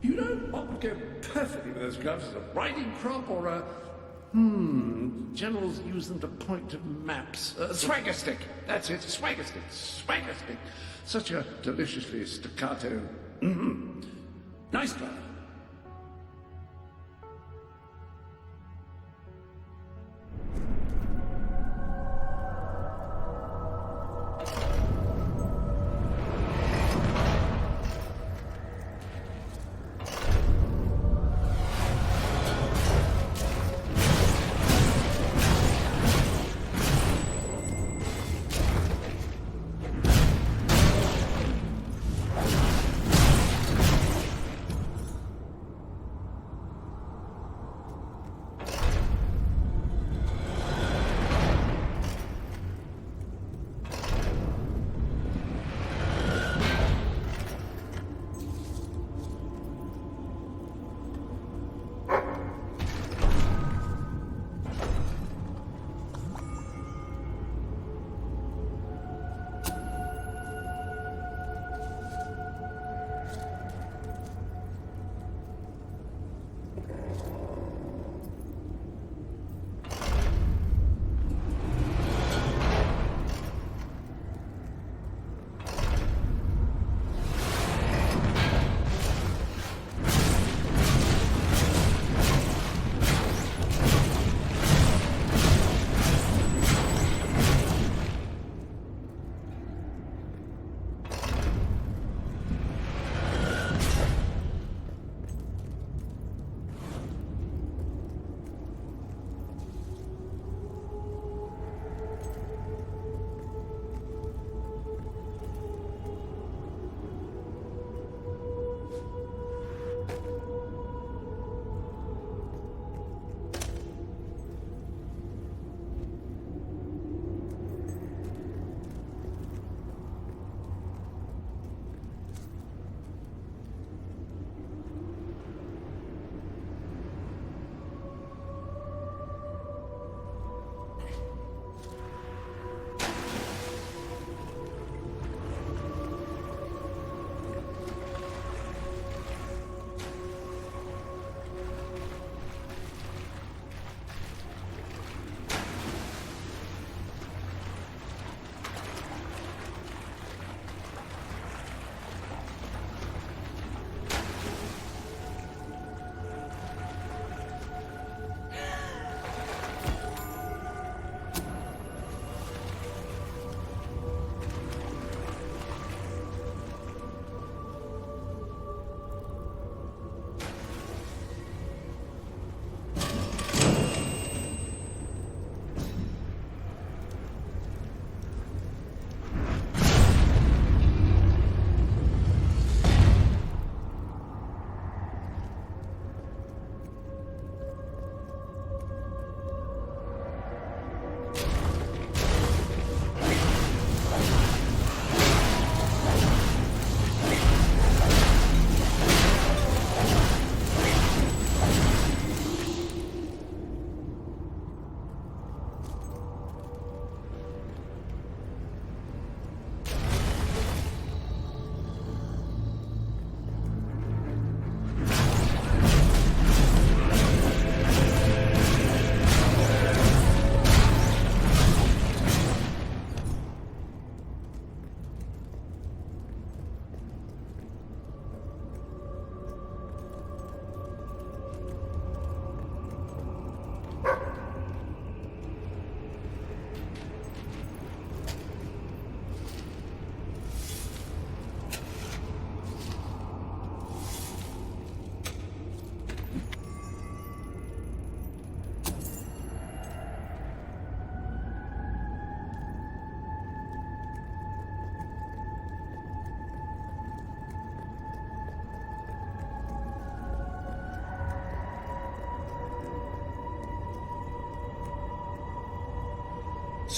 D: You know what would go perfectly with those gloves is a riding crop or a... generals use them to point to maps. Swagger stick! That's it, swagger stick, swagger stick. Such a deliciously staccato... Nice glove.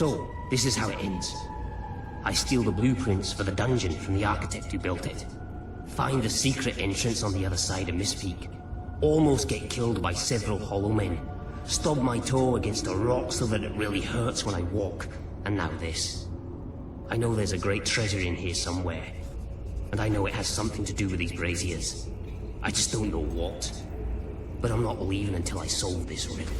U: So, this is how it ends. I steal the blueprints for the dungeon from the architect who built it. Find the secret entrance on the other side of Mistpeak. Almost get killed by several hollow men. Stub my toe against a rock so that it really hurts when I walk. And now this. I know there's a great treasure in here somewhere. And I know it has something to do with these braziers. I just don't know what. But I'm not leaving until I solve this riddle.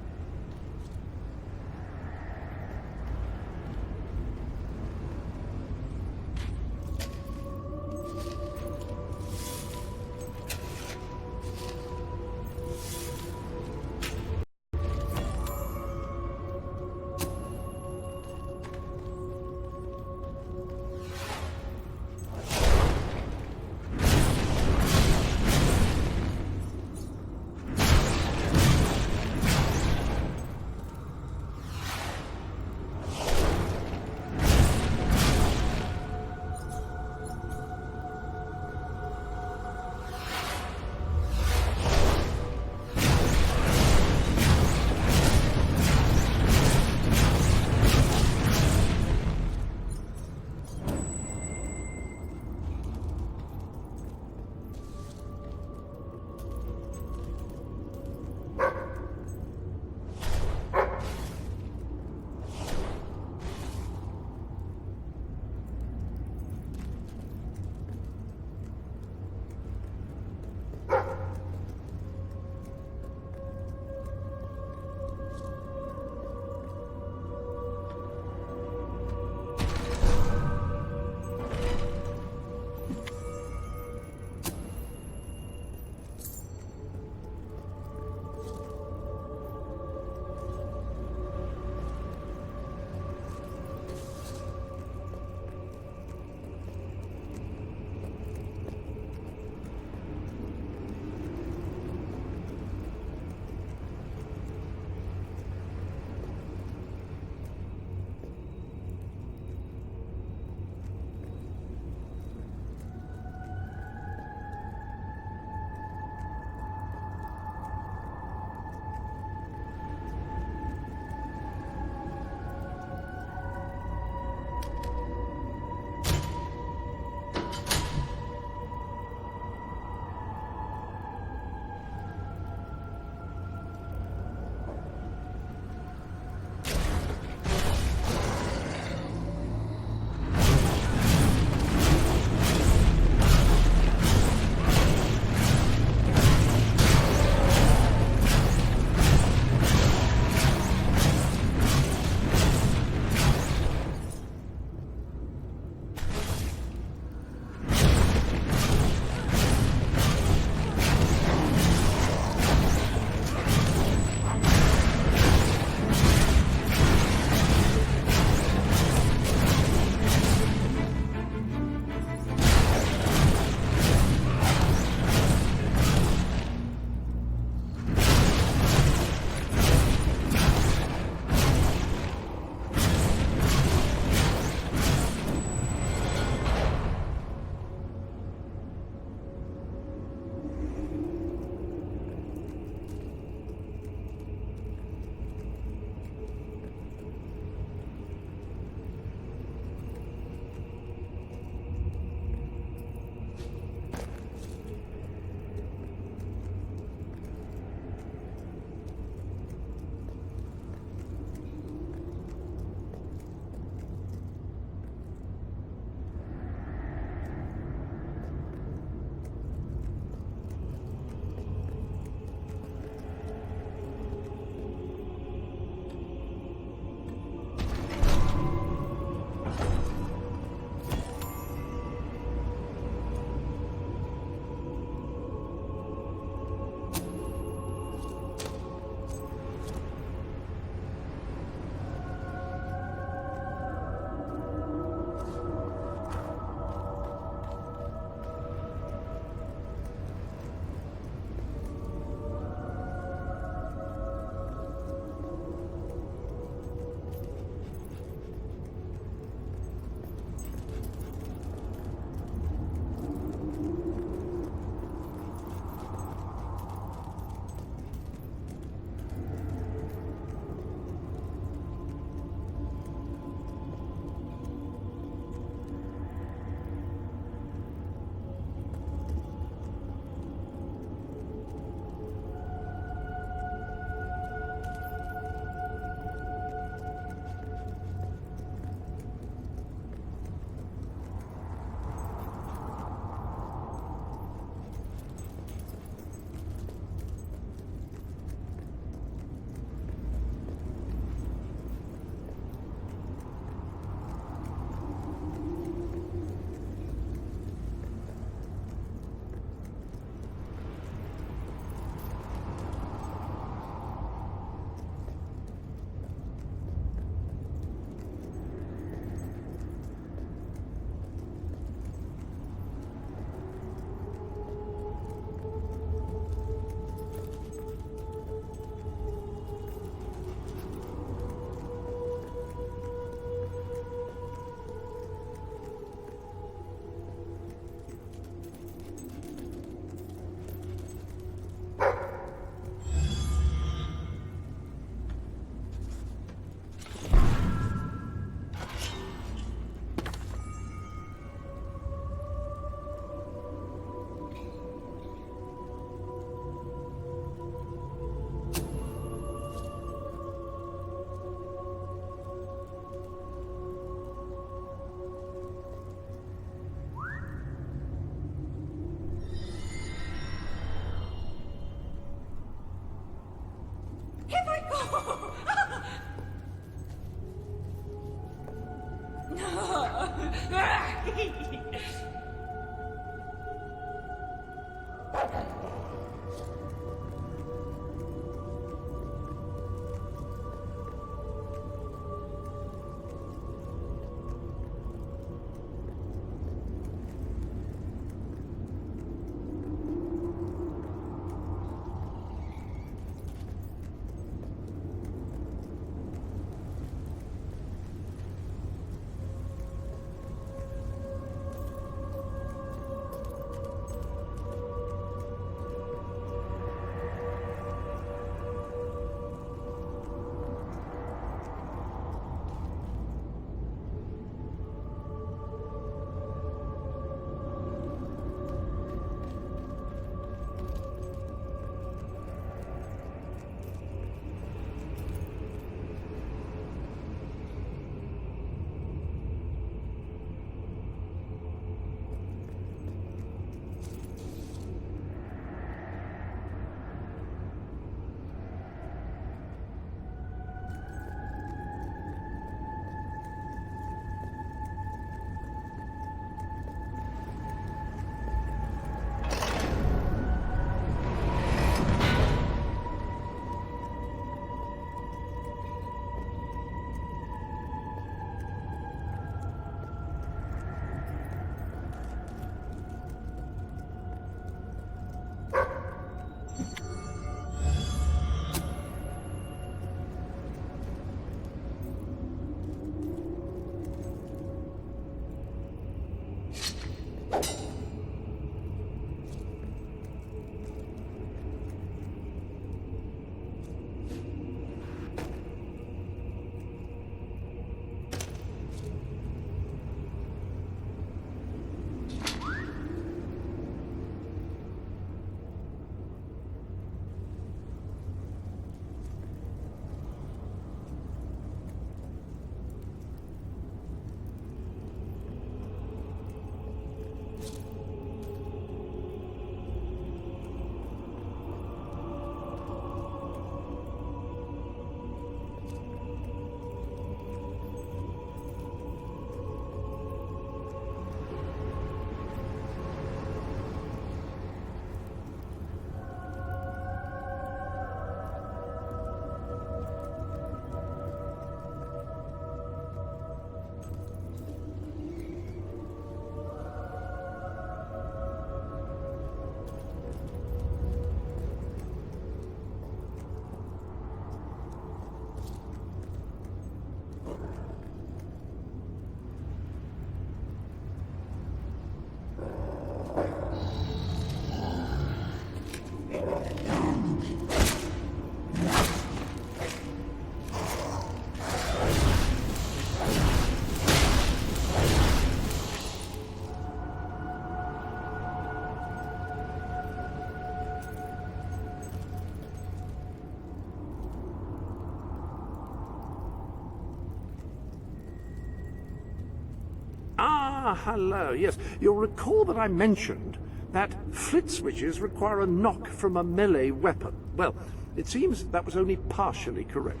B: Ah, hello. Yes, you'll recall that I mentioned that flit switches require a knock from a melee weapon. Well, it seems that was only partially correct.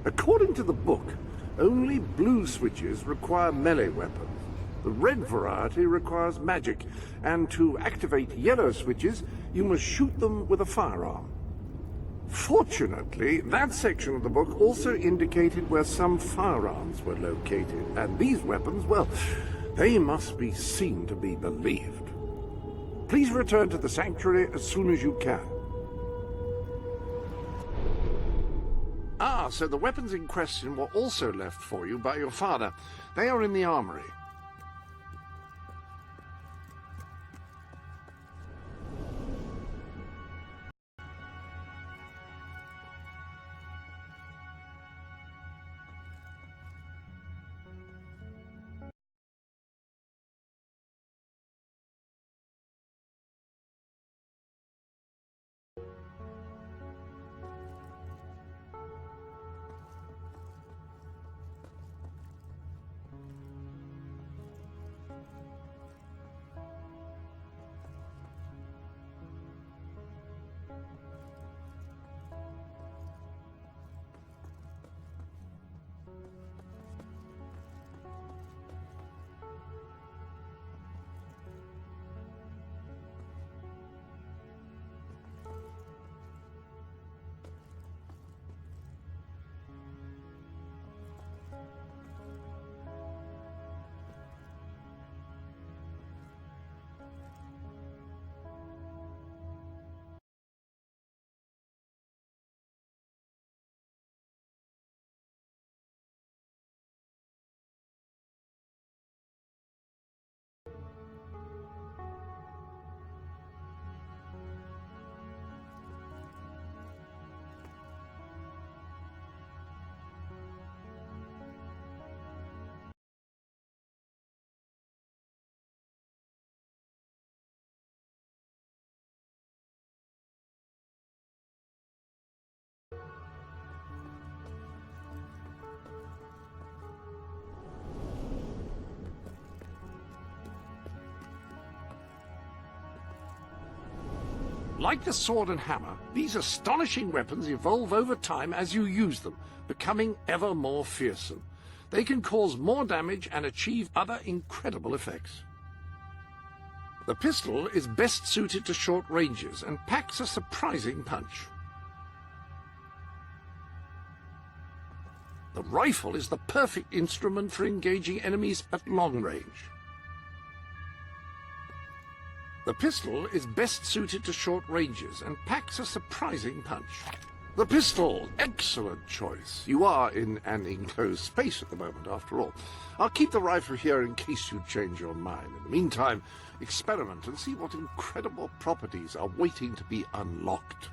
B: According to the book, only blue switches require melee weapons. The red variety requires magic, and to activate yellow switches, you must shoot them with a firearm. Fortunately, that section of the book also indicated where some firearms were located, and these weapons, well, they must be seen to be believed. Please return to the sanctuary as soon as you can. Ah, so the weapons in question were also left for you by your father. They are in the armory. Like the sword and hammer, these astonishing weapons evolve over time as you use them, becoming ever more fearsome. They can cause more damage and achieve other incredible effects. The pistol is best suited to short ranges and packs a surprising punch. The rifle is the perfect instrument for engaging enemies at long range. The pistol is best suited to short ranges and packs a surprising punch. The pistol, excellent choice. You are in an enclosed space at the moment, after all. I'll keep the rifle here in case you change your mind. In the meantime, experiment and see what incredible properties are waiting to be unlocked.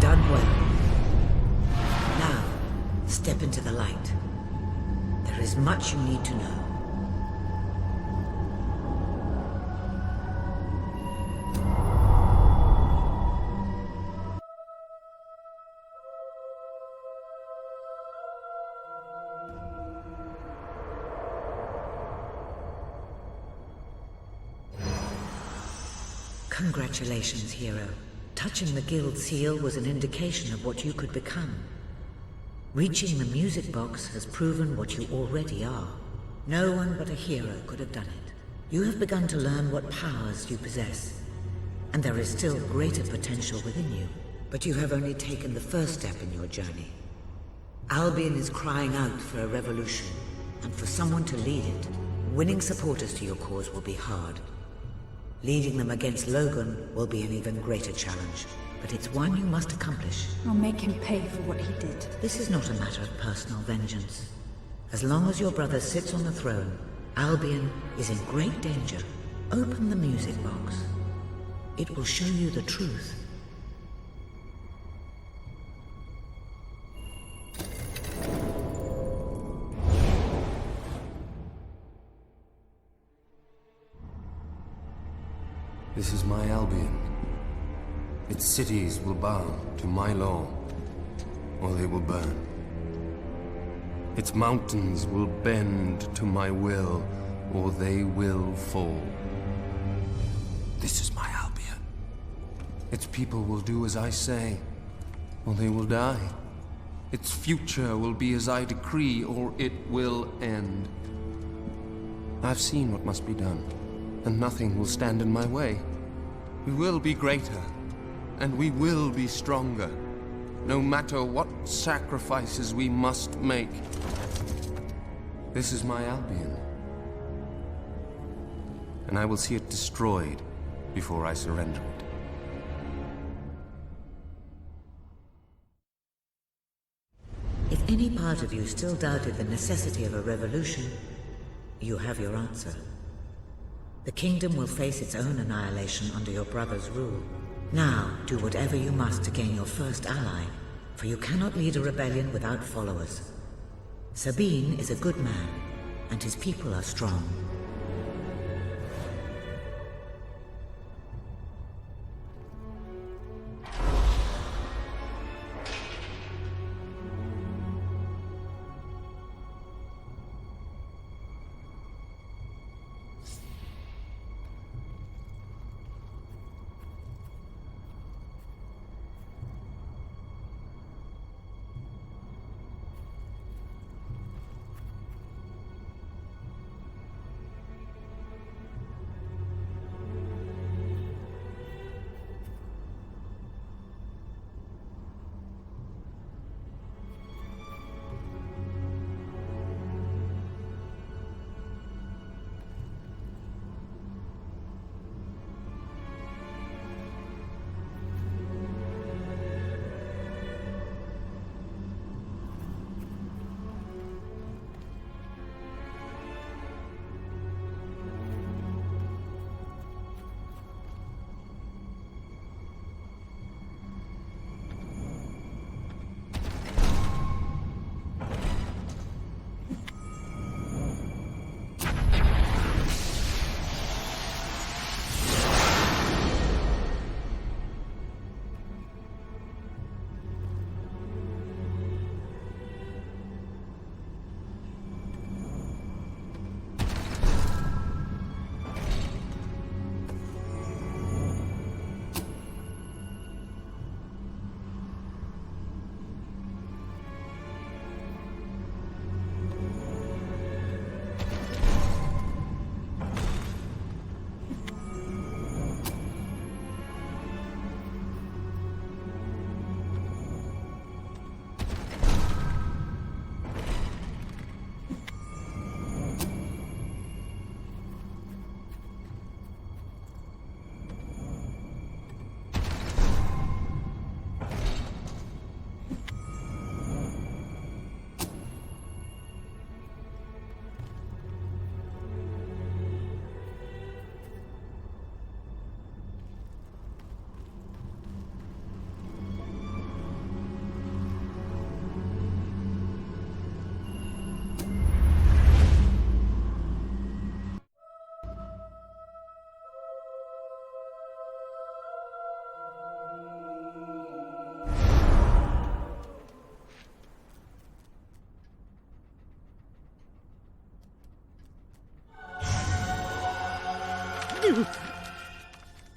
A: done well. Now, step into the light. There is much you need to know. Congratulations, hero. Touching the guild seal was an indication of what you could become. Reaching the music box has proven what you already are. No one but a hero could have done it. You have begun to learn what powers you possess, and there is still greater potential within you. But you have only taken the first step in your journey. Albion is crying out for a revolution, and for someone to lead it. Winning supporters to your cause will be hard. Leading them against Logan will be an even greater challenge. but it's one you must accomplish.
C: I'll make him pay for what he did.
A: This is not a matter of personal vengeance. As long as your brother sits on the throne, Albion is in great danger. Open the music box. It will show you the truth.
M: This is my Albion. Its cities will bow to my law, or they will burn. Its mountains will bend to my will, or they will fall. This is my Albion. Its people will do as I say, or they will die. Its future will be as I decree, or it will end. I've seen what must be done, and nothing will stand in my way. We will be greater, and we will be stronger, no matter what sacrifices we must make. This is my Albion, and I will see it destroyed before I surrender it.
A: If any part of you still doubted the necessity of a revolution, you have your answer. The kingdom will face its own annihilation under your brother's rule. Now, do whatever you must to gain your first ally, for you cannot lead a rebellion without followers. Sabine is a good man, and his people are strong.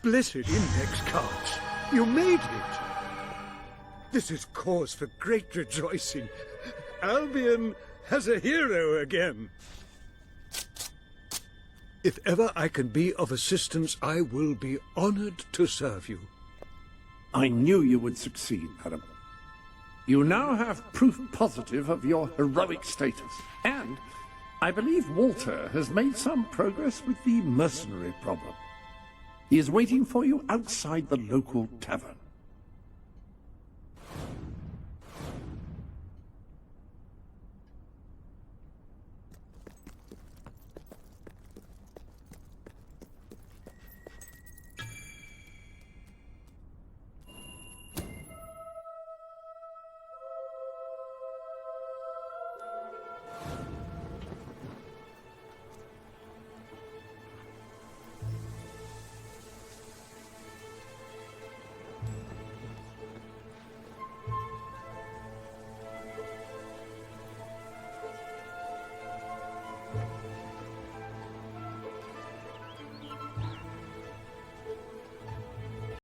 S: Blessed index cards. You made it. This is cause for great rejoicing. Albion has a hero again. If ever I can be of assistance, I will be honored to serve you.
D: I knew you would succeed, madam. You now have proof positive of your heroic status, and I believe Walter has made some progress with the mercenary problem. He is waiting for you outside the local tavern.